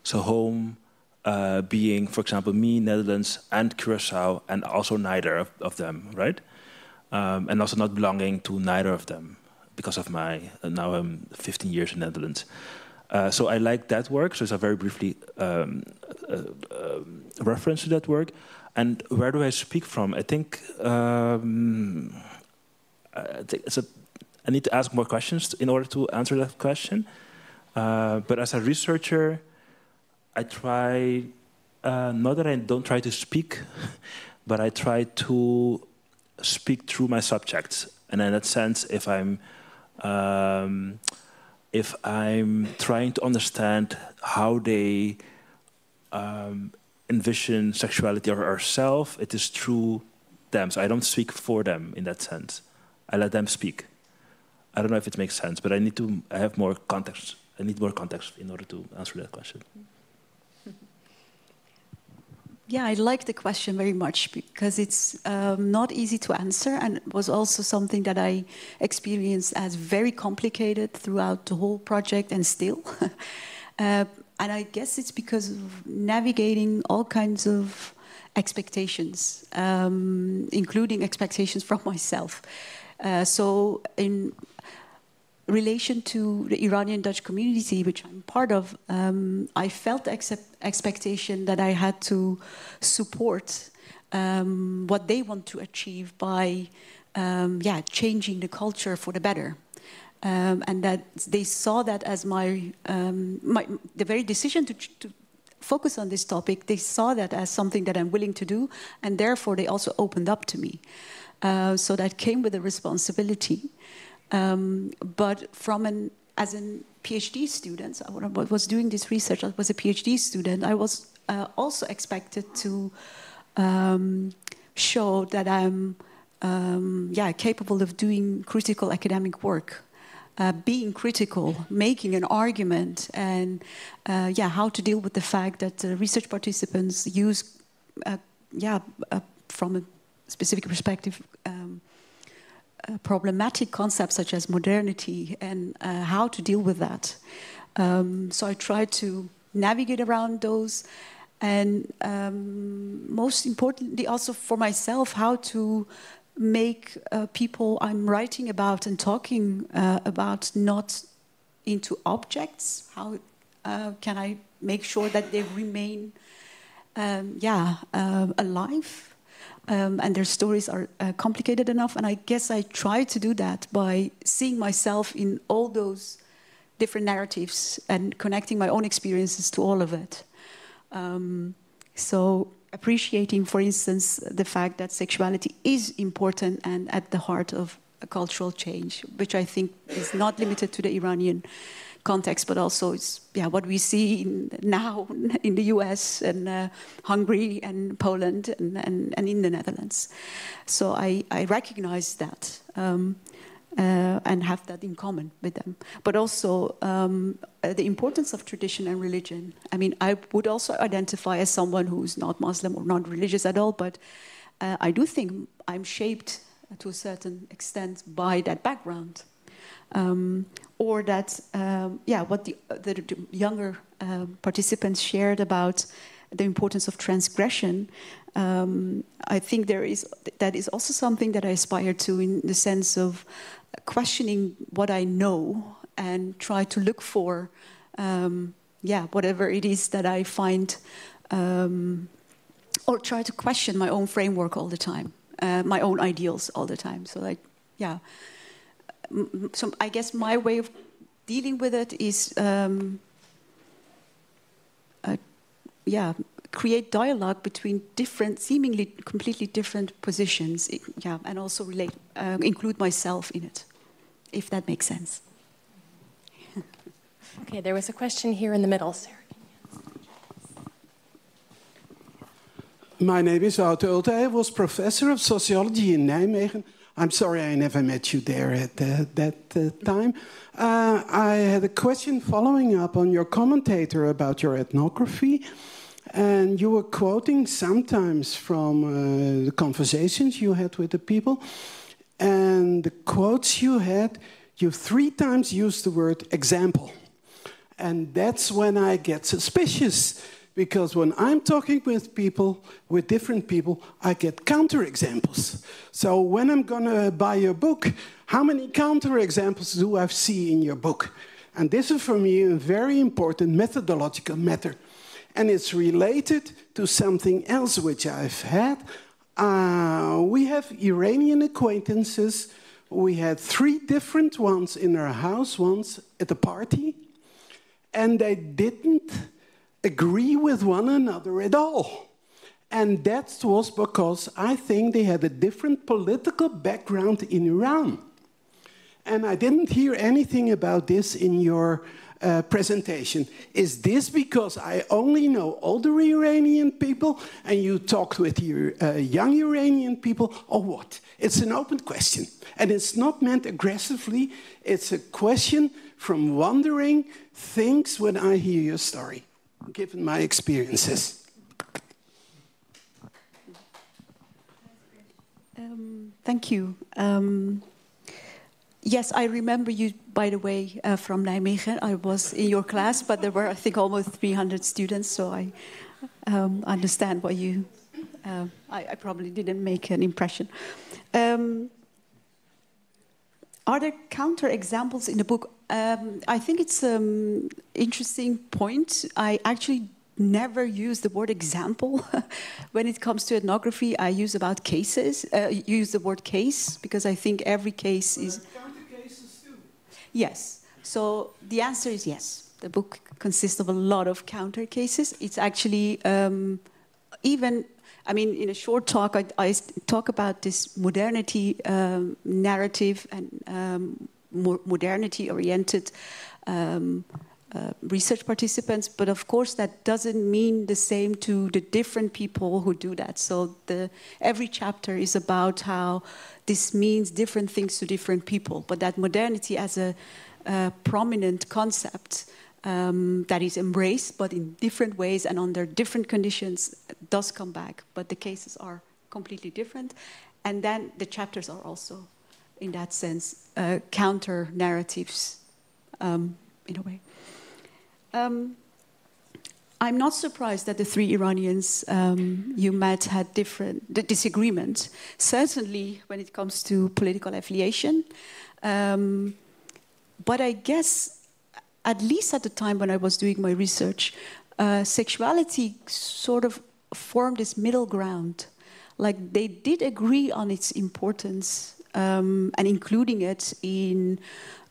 Speaker 3: So home being, for example, me, Netherlands, and Curaçao, and also neither of them, right? And also not belonging to neither of them because of my, now I'm 15 years in Netherlands. So I like that work, so it's a very briefly reference to that work. And where do I speak from? I think I need to ask more questions in order to answer that question. But as a researcher, I try, not that I don't try to speak, but I try to speak through my subjects. And in that sense, if I'm trying to understand how they envision sexuality or self, it is through them. So I don't speak for them in that sense. I let them speak. I don't know if it makes sense, but I have more context. I need more context in order to answer that question.
Speaker 2: Yeah, I like the question very much because it's not easy to answer, and it was also something that I experienced as very complicated throughout the whole project and still. And I guess it's because of navigating all kinds of expectations, including expectations from myself. So in relation to the Iranian Dutch community, which I'm part of, I felt the expectation that I had to support what they want to achieve by changing the culture for the better. And that they saw that as the very decision to focus on this topic, they saw that as something that I'm willing to do, and therefore they also opened up to me. So that came with a responsibility. But as a PhD student, when I was doing this research, I was a PhD student, I was also expected to show that I'm capable of doing critical academic work, being critical, making an argument, and how to deal with the fact that research participants use, from a specific perspective, problematic concepts such as modernity and how to deal with that. So I try to navigate around those, and most importantly also for myself, how to make people I'm writing about and talking about not into objects. How can I make sure that they remain alive? And their stories are complicated enough, and I guess I try to do that by seeing myself in all those different narratives and connecting my own experiences to all of it. So appreciating, for instance, the fact that sexuality is important and at the heart of a cultural change, which I think is not limited to the Iranian context, but also it's what we see now in the US and Hungary and Poland and in the Netherlands. So I recognize that and have that in common with them. But also the importance of tradition and religion. I mean, I would also identify as someone who's not Muslim or not religious at all, but I do think I'm shaped to a certain extent by that background. Or that, what the younger participants shared about the importance of transgression, I think that is also something that I aspire to, in the sense of questioning what I know and try to look for, whatever it is that I find or try to question my own framework all the time, my own ideals all the time. So like, yeah. So I guess my way of dealing with it is, yeah, create dialogue between different, seemingly completely different positions, yeah, and also relate, include myself in it, if that makes sense.
Speaker 1: Okay, there was a question here in the middle, Sarah.
Speaker 7: My name is Wouter Ulte. I was professor of sociology in Nijmegen. I'm sorry I never met you there at that time. I had a question following up on your commentator about your ethnography. And you were quoting sometimes from the conversations you had with the people. And the quotes you had, you 3 times used the word example. And that's when I get suspicious. Because when I'm talking with people, with different people, I get counterexamples. So when I'm going to buy your book, how many counterexamples do I see in your book? And this is for me a very important methodological matter. And it's related to something else which I've had. We have Iranian acquaintances. We had 3 different ones in our house once at a party. And they didn't agree with one another at all. And that was because I think they had a different political background in Iran. And I didn't hear anything about this in your presentation. Is this because I only know older Iranian people and you talked with your young Iranian people, or what? It's an open question. And it's not meant aggressively. It's a question from wondering things when I hear your story, given my experiences.
Speaker 2: Thank you. Yes, I remember you, by the way, from Nijmegen. I was in your class, but there were, I think, almost 300 students, so I understand why you... I probably didn't make an impression. Are there counter-examples in the book? I think it's an interesting point. I actually never use the word example. When it comes to ethnography, I use about cases. Use the word case, because I think every case is...
Speaker 7: Counter cases too.
Speaker 2: Yes. So the answer is yes. The book consists of a lot of counter cases. It's actually even... I mean, in a short talk, I talk about this modernity narrative and modernity-oriented research participants. But of course, that doesn't mean the same to the different people who do that. So every chapter is about how this means different things to different people. But that modernity as a prominent concept that is embraced, but in different ways and under different conditions, does come back. But the cases are completely different. And then the chapters are also, in that sense, counter narratives, in a way. I'm not surprised that the 3 Iranians you met had different disagreements, certainly when it comes to political affiliation. But I guess, at least at the time when I was doing my research, sexuality sort of formed this middle ground. Like, they did agree on its importance and including it in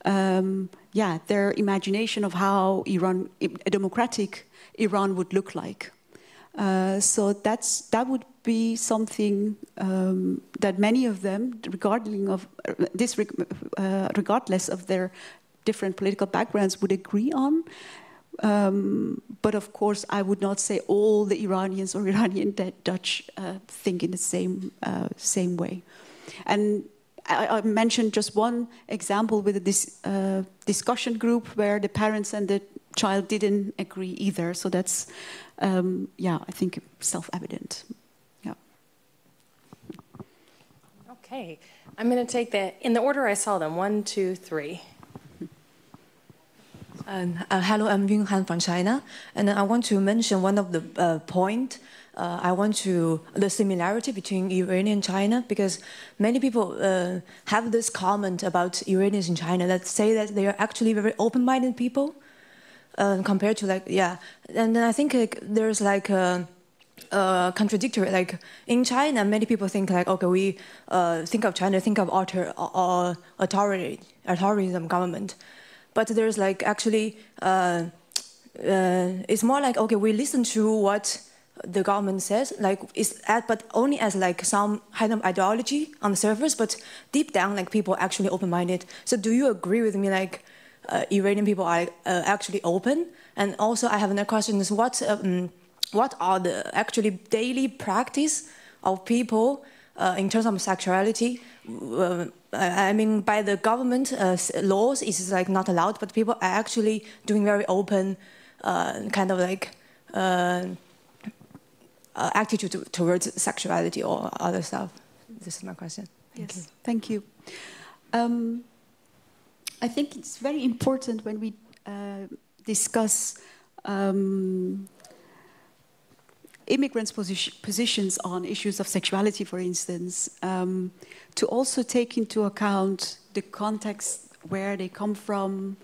Speaker 2: their imagination of how a democratic Iran would look like. So that would be something that many of them, regardless of their different political backgrounds, would agree on. But of course, I would not say all the Iranians or Iranian Dutch think in the same way. And I mentioned just one example with this discussion group where the parents and the child didn't agree either. So that's, I think, self-evident. Yeah.
Speaker 1: Okay, I'm going to take in the order I saw them, 1, 2, 3.
Speaker 8: Hello, I'm Yun Han from China, and I want to mention one of the the similarity between Iran and China, because many people have this comment about Iranians in China that say that they are actually very open-minded people. compared to like, yeah. And then I think like, there's like contradictory, like in China, many people think like, okay, we think of China, think of authoritarianism government. But there's like actually, it's more like, okay, we listen to what the government says, like, but only as like some kind of ideology on the surface, but deep down, like people actually open-minded. So do you agree with me, like Iranian people are actually open? And also I have another question is what are the actually daily practice of people in terms of sexuality? I mean, by the government laws, it's like not allowed, but people are actually doing very open kind of like attitude towards sexuality or other stuff. This is my question.
Speaker 2: Thank you. I think it's very important when we discuss immigrants' positions on issues of sexuality, for instance, to also take into account the context where they come from,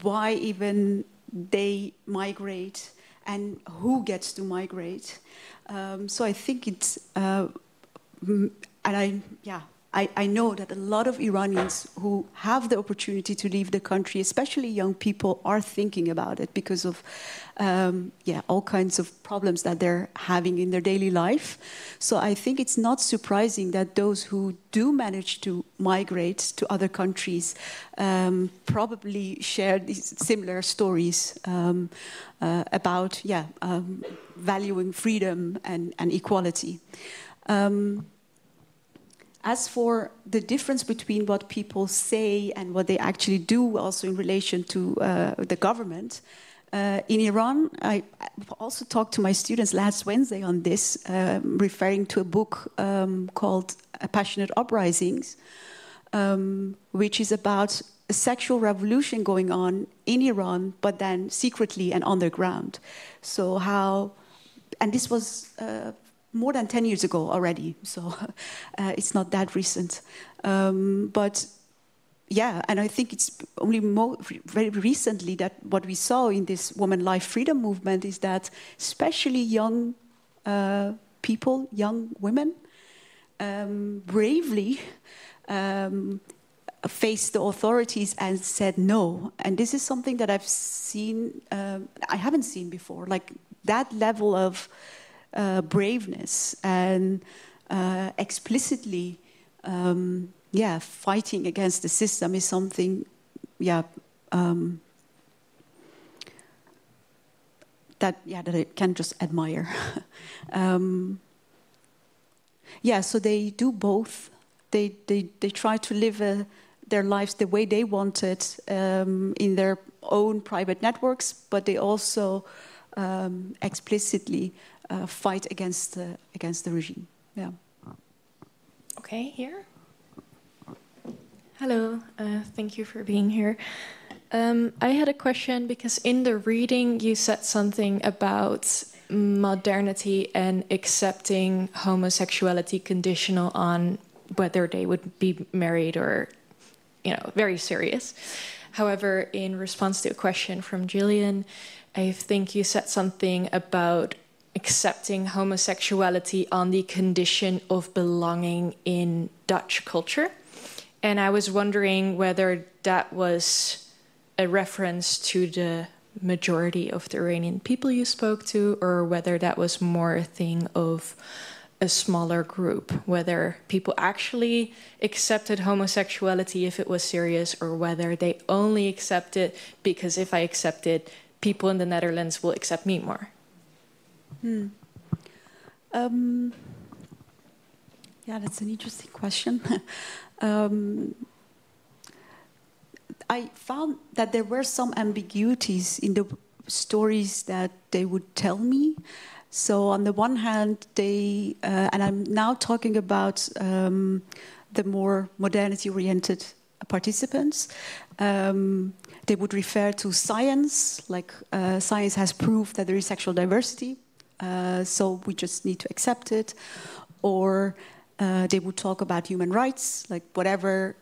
Speaker 2: why even they migrate, and who gets to migrate. So I think it's, I know that a lot of Iranians who have the opportunity to leave the country, especially young people, are thinking about it because of all kinds of problems that they're having in their daily life. So I think it's not surprising that those who do manage to migrate to other countries probably share these similar stories about valuing freedom and equality. As for the difference between what people say and what they actually do, also in relation to the government, in Iran, I also talked to my students last Wednesday on this, referring to a book called Passionate Uprisings, which is about a sexual revolution going on in Iran, but then secretly and underground. So how, and this was more than 10 years ago already, so it's not that recent. But yeah, and I think it's only very recently that what we saw in this woman life freedom movement is that especially young people, young women, bravely faced the authorities and said no. And this is something that I've seen, I haven't seen before, like that level of braveness and explicitly fighting against the system is something that I can just admire. So they do both. They try to live their lives the way they want it in their own private networks, but they also explicitly fight against the regime. Yeah.
Speaker 9: Okay, here. Hello, thank you for being here. I had a question because in the reading you said something about modernity and accepting homosexuality conditional on whether they would be married or, very serious. However, in response to a question from Gillian, I think you said something about accepting homosexuality on the condition of belonging in Dutch culture. And I was wondering whether that was a reference to the majority of the Iranian people you spoke to, or whether that was more a thing of a smaller group, whether people actually accepted homosexuality if it was serious, or whether they only accept it because if I accept it, people in the Netherlands will accept me more.
Speaker 2: That's an interesting question. I found that there were some ambiguities in the stories that they would tell me. So on the one hand, they, and I'm now talking about the more modernity-oriented participants, they would refer to science, like science has proved that there is sexual diversity, so we just need to accept it. Or they would talk about human rights, like whatever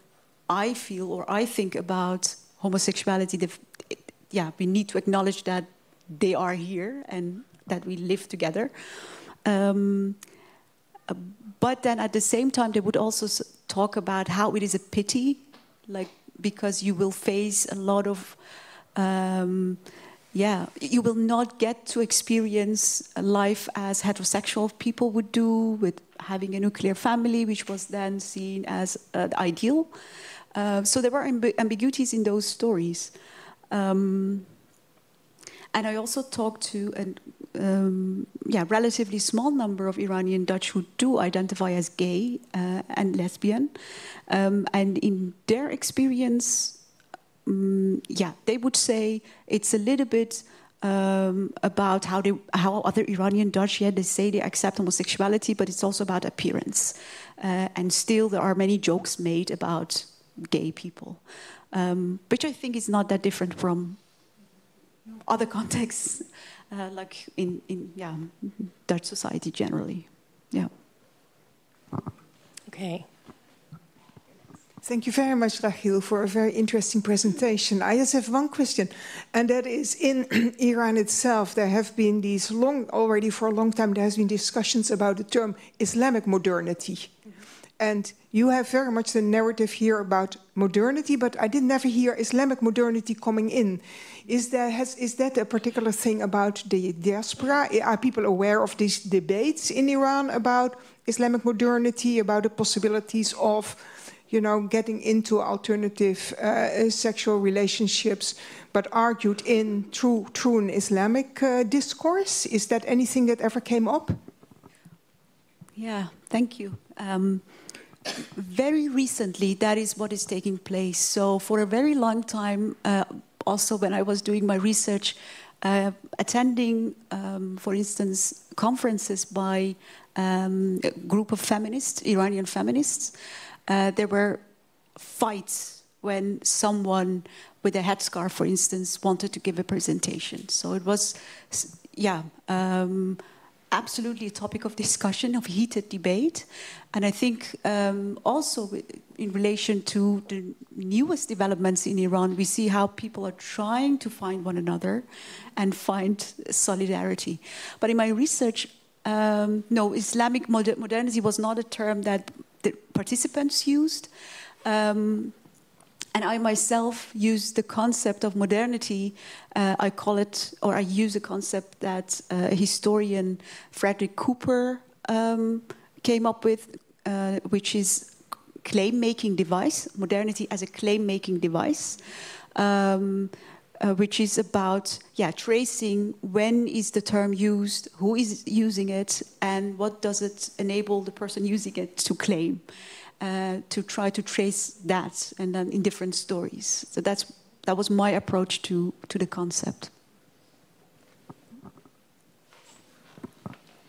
Speaker 2: I feel or I think about homosexuality, yeah, we need to acknowledge that they are here and that we live together. But then at the same time, they would also talk about how it is a pity, like, because you will face a lot of, you will not get to experience a life as heterosexual people would do, with having a nuclear family, which was then seen as ideal. So there were ambiguities in those stories. And I also talked to a relatively small number of Iranian Dutch who do identify as gay and lesbian. And in their experience, they would say it's a little bit about how other Iranian Dutch, they say they accept homosexuality, but it's also about appearance. And still there are many jokes made about gay people, which I think is not that different from other contexts, like in Dutch society generally. Yeah.
Speaker 1: Okay.
Speaker 10: Thank you very much, Rahil, for a very interesting presentation. I just have one question, and that is, in Iran itself, there have been these already for a long time, there has been discussions about the term Islamic modernity. And you have very much the narrative here about modernity, but I did never hear Islamic modernity coming in. Is that a particular thing about the diaspora? Are people aware of these debates in Iran about Islamic modernity, about the possibilities of, getting into alternative sexual relationships, but argued in through an Islamic discourse? Is that anything that ever came up?
Speaker 2: Yeah, thank you. Very recently, that is what is taking place. So for a very long time, also when I was doing my research, attending, for instance, conferences by a group of feminists, Iranian feminists, there were fights when someone with a headscarf, for instance, wanted to give a presentation. So it was, absolutely a topic of discussion, of heated debate. And I think also in relation to the newest developments in Iran, we see how people are trying to find one another and find solidarity. But in my research, no, Islamic modernity was not a term that the participants used. And I myself use the concept of modernity. I call it, or I use a concept that historian Frederick Cooper came up with, which is claim-making device, modernity as a claim-making device, which is about tracing when is the term used, who is using it, and what does it enable the person using it to claim. To try to trace that, and then in different stories. So that was my approach to the concept.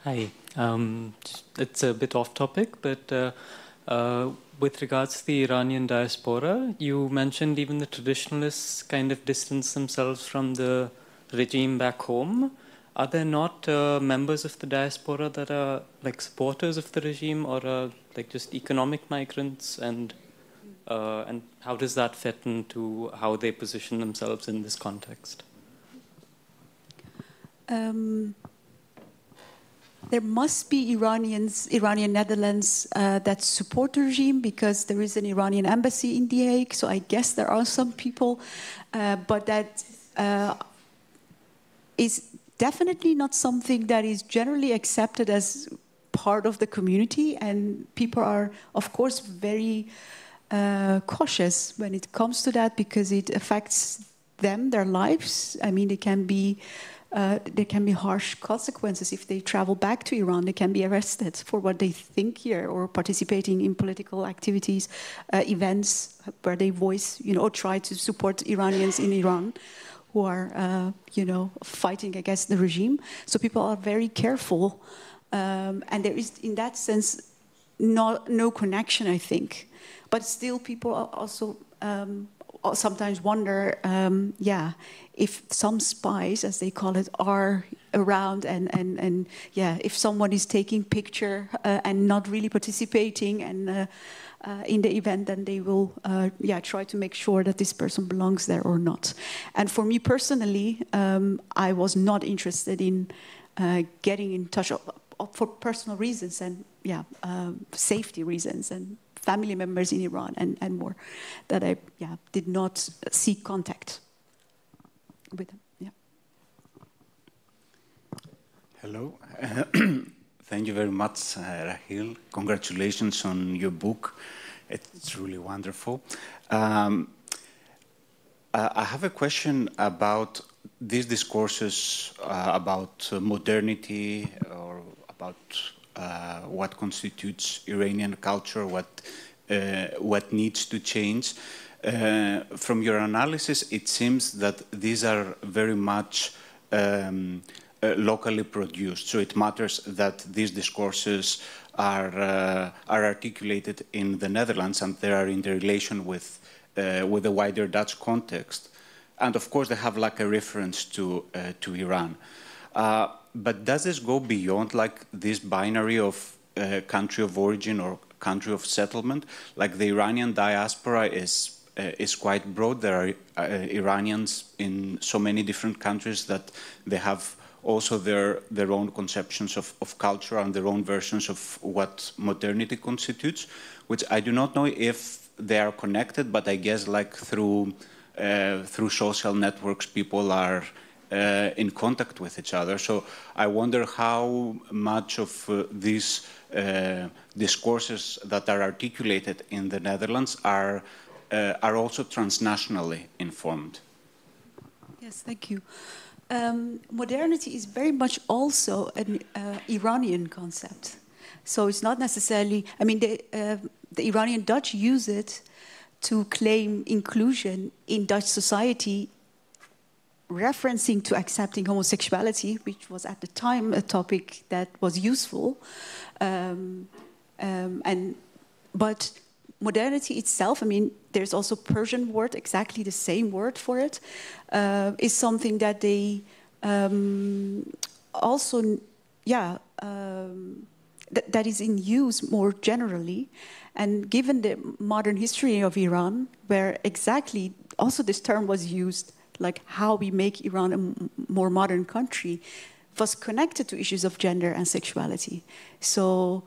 Speaker 11: Hi, it's a bit off topic, but with regards to the Iranian diaspora, you mentioned even the traditionalists kind of distance themselves from the regime back home. Are there not members of the diaspora that are like supporters of the regime, or like just economic migrants, and how does that fit into how they position themselves in this context?
Speaker 2: There must be Iranian Netherlands that support the regime, because there is an Iranian embassy in The Hague. So I guess there are some people, but that is definitely not something that is generally accepted as part of the community, and people are, of course, very cautious when it comes to that, because it affects them, their lives. I mean, there can be harsh consequences if they travel back to Iran. They can be arrested for what they think here, or participating in political activities, events where they voice, or try to support Iranians in Iran who are, fighting against the regime. So people are very careful. And there is, in that sense, no connection, I think. But still, people are also sometimes wonder, yeah, if some spies, as they call it, are around, and yeah, if someone is taking picture and not really participating and in the event, then they will, yeah, try to make sure that this person belongs there or not. And for me personally, I was not interested in getting in touch for personal reasons and yeah, safety reasons and family members in Iran and more, that I did not seek contact with them. Yeah.
Speaker 12: Hello. Thank you very much, Rahil. Congratulations on your book. It's really wonderful. I have a question about these discourses about modernity or about what constitutes Iranian culture, what needs to change. From your analysis, it seems that these are very much locally produced. So it matters that these discourses are articulated in the Netherlands and they are in the relation with the wider Dutch context. And of course, they have like a reference to Iran. But does this go beyond like this binary of country of origin or country of settlement? Like the Iranian diaspora is quite broad. There are Iranians in so many different countries that they have also their own conceptions of culture and their own versions of what modernity constitutes, which I do not know if they are connected, but I guess like through social networks, people are in contact with each other. So I wonder how much of these discourses that are articulated in the Netherlands are also transnationally informed.
Speaker 2: Yes, thank you. Modernity is very much also an Iranian concept. So it's not necessarily, I mean, the Iranian Dutch use it to claim inclusion in Dutch society, referencing to accepting homosexuality, which was at the time a topic that was useful. But modernity itself, I mean, there's also Persian word, exactly the same word for it, is something that they also, yeah, that is in use more generally. And given the modern history of Iran, where exactly also this term was used, like how we make Iran a more modern country, was connected to issues of gender and sexuality. So,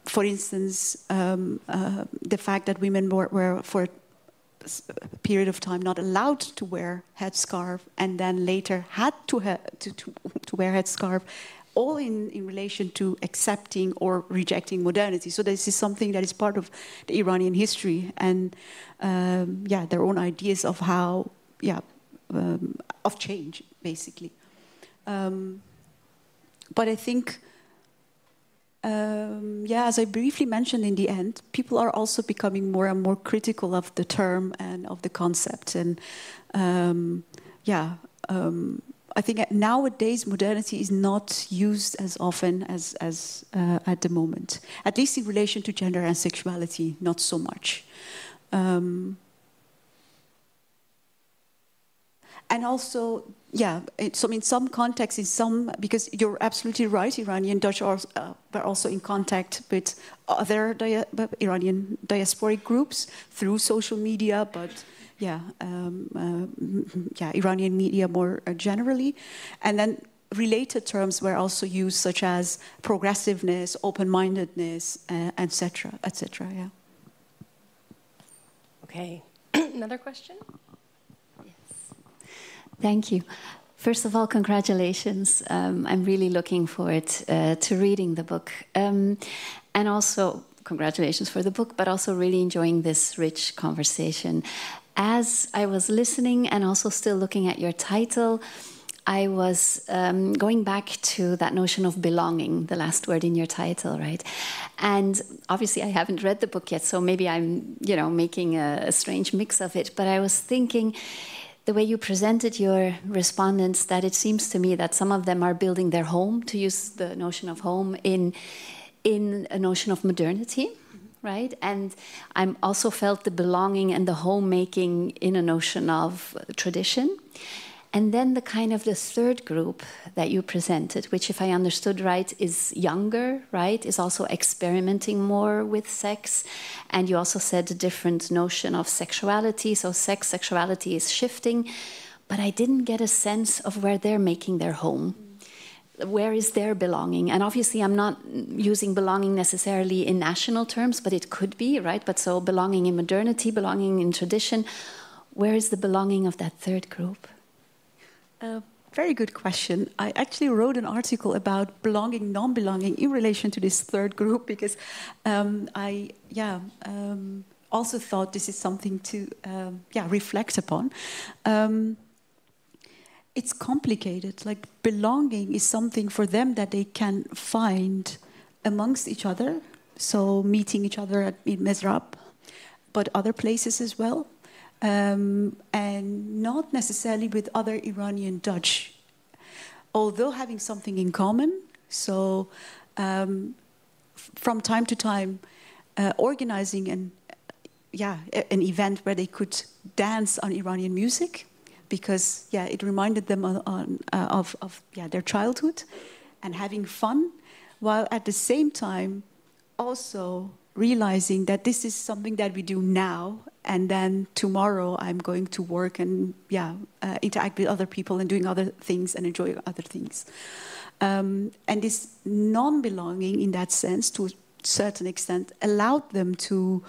Speaker 2: for instance, the fact that women were for a period of time not allowed to wear headscarf and then later had to wear headscarf, all in relation to accepting or rejecting modernity. So this is something that is part of the Iranian history and yeah, their own ideas of how, yeah, of change, basically. But I think, yeah, as I briefly mentioned in the end, people are also becoming more and more critical of the term and of the concept. And yeah, I think nowadays modernity is not used as often as at the moment, at least in relation to gender and sexuality, not so much. And also, yeah, so in some contexts, in some, because you're absolutely right, Iranian Dutch were also in contact with other Iranian diasporic groups through social media, but yeah, yeah, Iranian media more generally. And then related terms were also used, such as progressiveness, open-mindedness, etc., etc. Yeah.
Speaker 1: Okay, another question?
Speaker 13: Thank you. First of all, congratulations. I'm really looking forward to reading the book. And also, congratulations for the book, but also really enjoying this rich conversation. As I was listening and also still looking at your title, I was going back to that notion of belonging, the last word in your title, right? And obviously I haven't read the book yet, so maybe I'm, you know, making a strange mix of it, but I was thinking, the way you presented your respondents, that it seems to me that some of them are building their home, to use the notion of home, in a notion of modernity. right? And I'm also felt the belonging and the homemaking in a notion of tradition. And then the kind of the third group that you presented, which if I understood right, is younger, right? Is also experimenting more with sex. And you also said a different notion of sexuality. So sexuality is shifting. But I didn't get a sense of where they're making their home. Where is their belonging? And obviously I'm not using belonging necessarily in national terms, but it could be, right? But so belonging in modernity, belonging in tradition. Where is the belonging of that third group?
Speaker 2: Very good question. I actually wrote an article about belonging, non-belonging in relation to this third group because I also thought this is something to reflect upon. It's complicated. Like belonging is something for them that they can find amongst each other. So meeting each other at Mezrab, but other places as well. And not necessarily with other Iranian Dutch, although having something in common. So from time to time, organizing an event where they could dance on Iranian music, because it reminded them of their childhood, and having fun, while at the same time also realizing that this is something that we do now, and then tomorrow I'm going to work and interact with other people and doing other things and enjoy other things. And this non-belonging in that sense, to a certain extent, allowed them to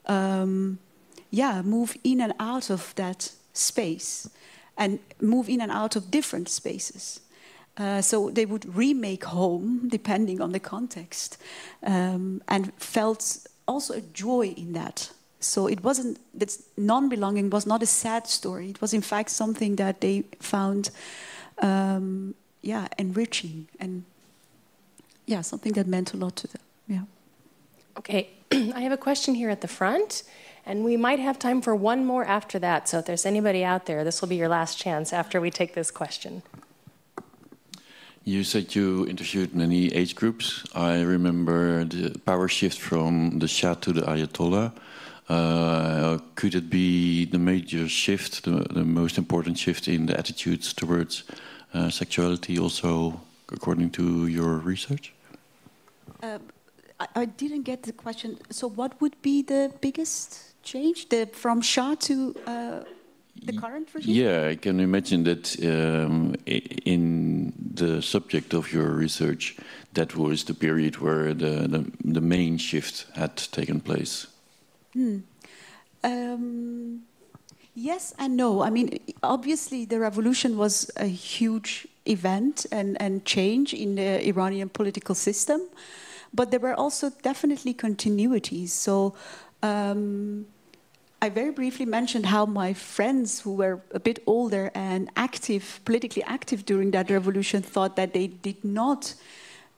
Speaker 2: move in and out of that space and move in and out of different spaces. So they would remake home depending on the context, and felt also a joy in that. So it wasn't, that non-belonging was not a sad story. It was in fact something that they found enriching, and something that meant a lot to them. Yeah.
Speaker 1: Okay, I have a question here at the front, and we might have time for one more after that. So if there's anybody out there, this will be your last chance after we take this question.
Speaker 14: You said you interviewed many age groups. I remember the power shift from the Shah to the Ayatollah. Could it be the major shift, the most important shift in the attitudes towards sexuality also, according to your research?
Speaker 2: I didn't get the question. So what would be the biggest change, from Shah to the current regime?
Speaker 14: Yeah, I can imagine that in the subject of your research, that was the period where the main shift had taken place.
Speaker 2: Yes and no. I mean, obviously the revolution was a huge event and change in the Iranian political system, but there were also definitely continuities. So I very briefly mentioned how my friends who were a bit older and active, politically active during that revolution, thought that they did not,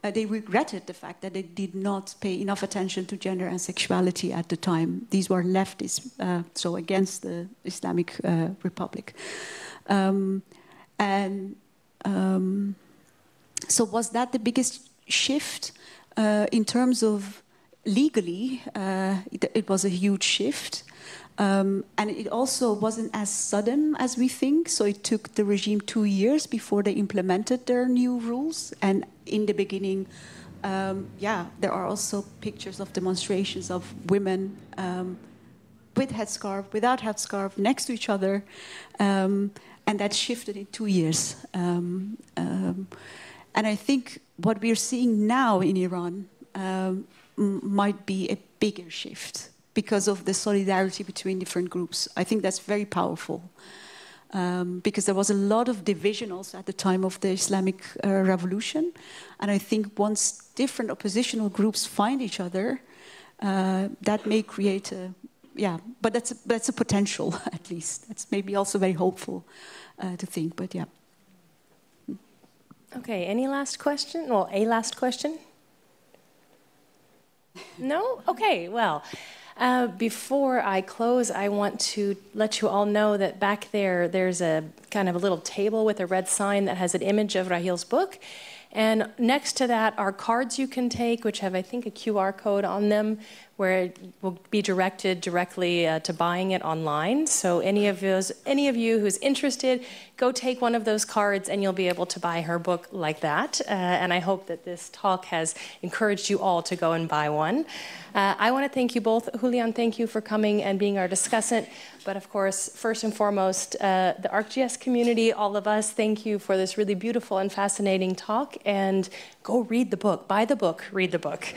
Speaker 2: they regretted the fact that they did not pay enough attention to gender and sexuality at the time. These were leftists, so against the Islamic Republic. So was that the biggest shift? In terms of legally, it was a huge shift. And it also wasn't as sudden as we think. So it took the regime 2 years before they implemented their new rules. And in the beginning, there are also pictures of demonstrations of women with headscarf, without headscarf, next to each other. And that shifted in 2 years. And I think what we're seeing now in Iran might be a bigger shift, because of the solidarity between different groups. I think that's very powerful, because there was a lot of division also at the time of the Islamic Revolution. And I think once different oppositional groups find each other, that may create a, but that's a potential, at least. That's maybe also very hopeful to think, but yeah.
Speaker 1: Okay, any last question? Well, a last question? No? Okay, well. Before I close, I want to let you all know that back there, there's a kind of a little table with a red sign that has an image of Rahil's book. And next to that are cards you can take, which have, I think, a QR code on them, where it will be directed directly to buying it online. So any of you who's interested, go take one of those cards and you'll be able to buy her book like that. And I hope that this talk has encouraged you all to go and buy one. I want to thank you both. Julian, thank you for coming and being our discussant. But of course, first and foremost, the ArcGIS community, all of us, thank you for this really beautiful and fascinating talk. And go read the book, buy the book, read the book.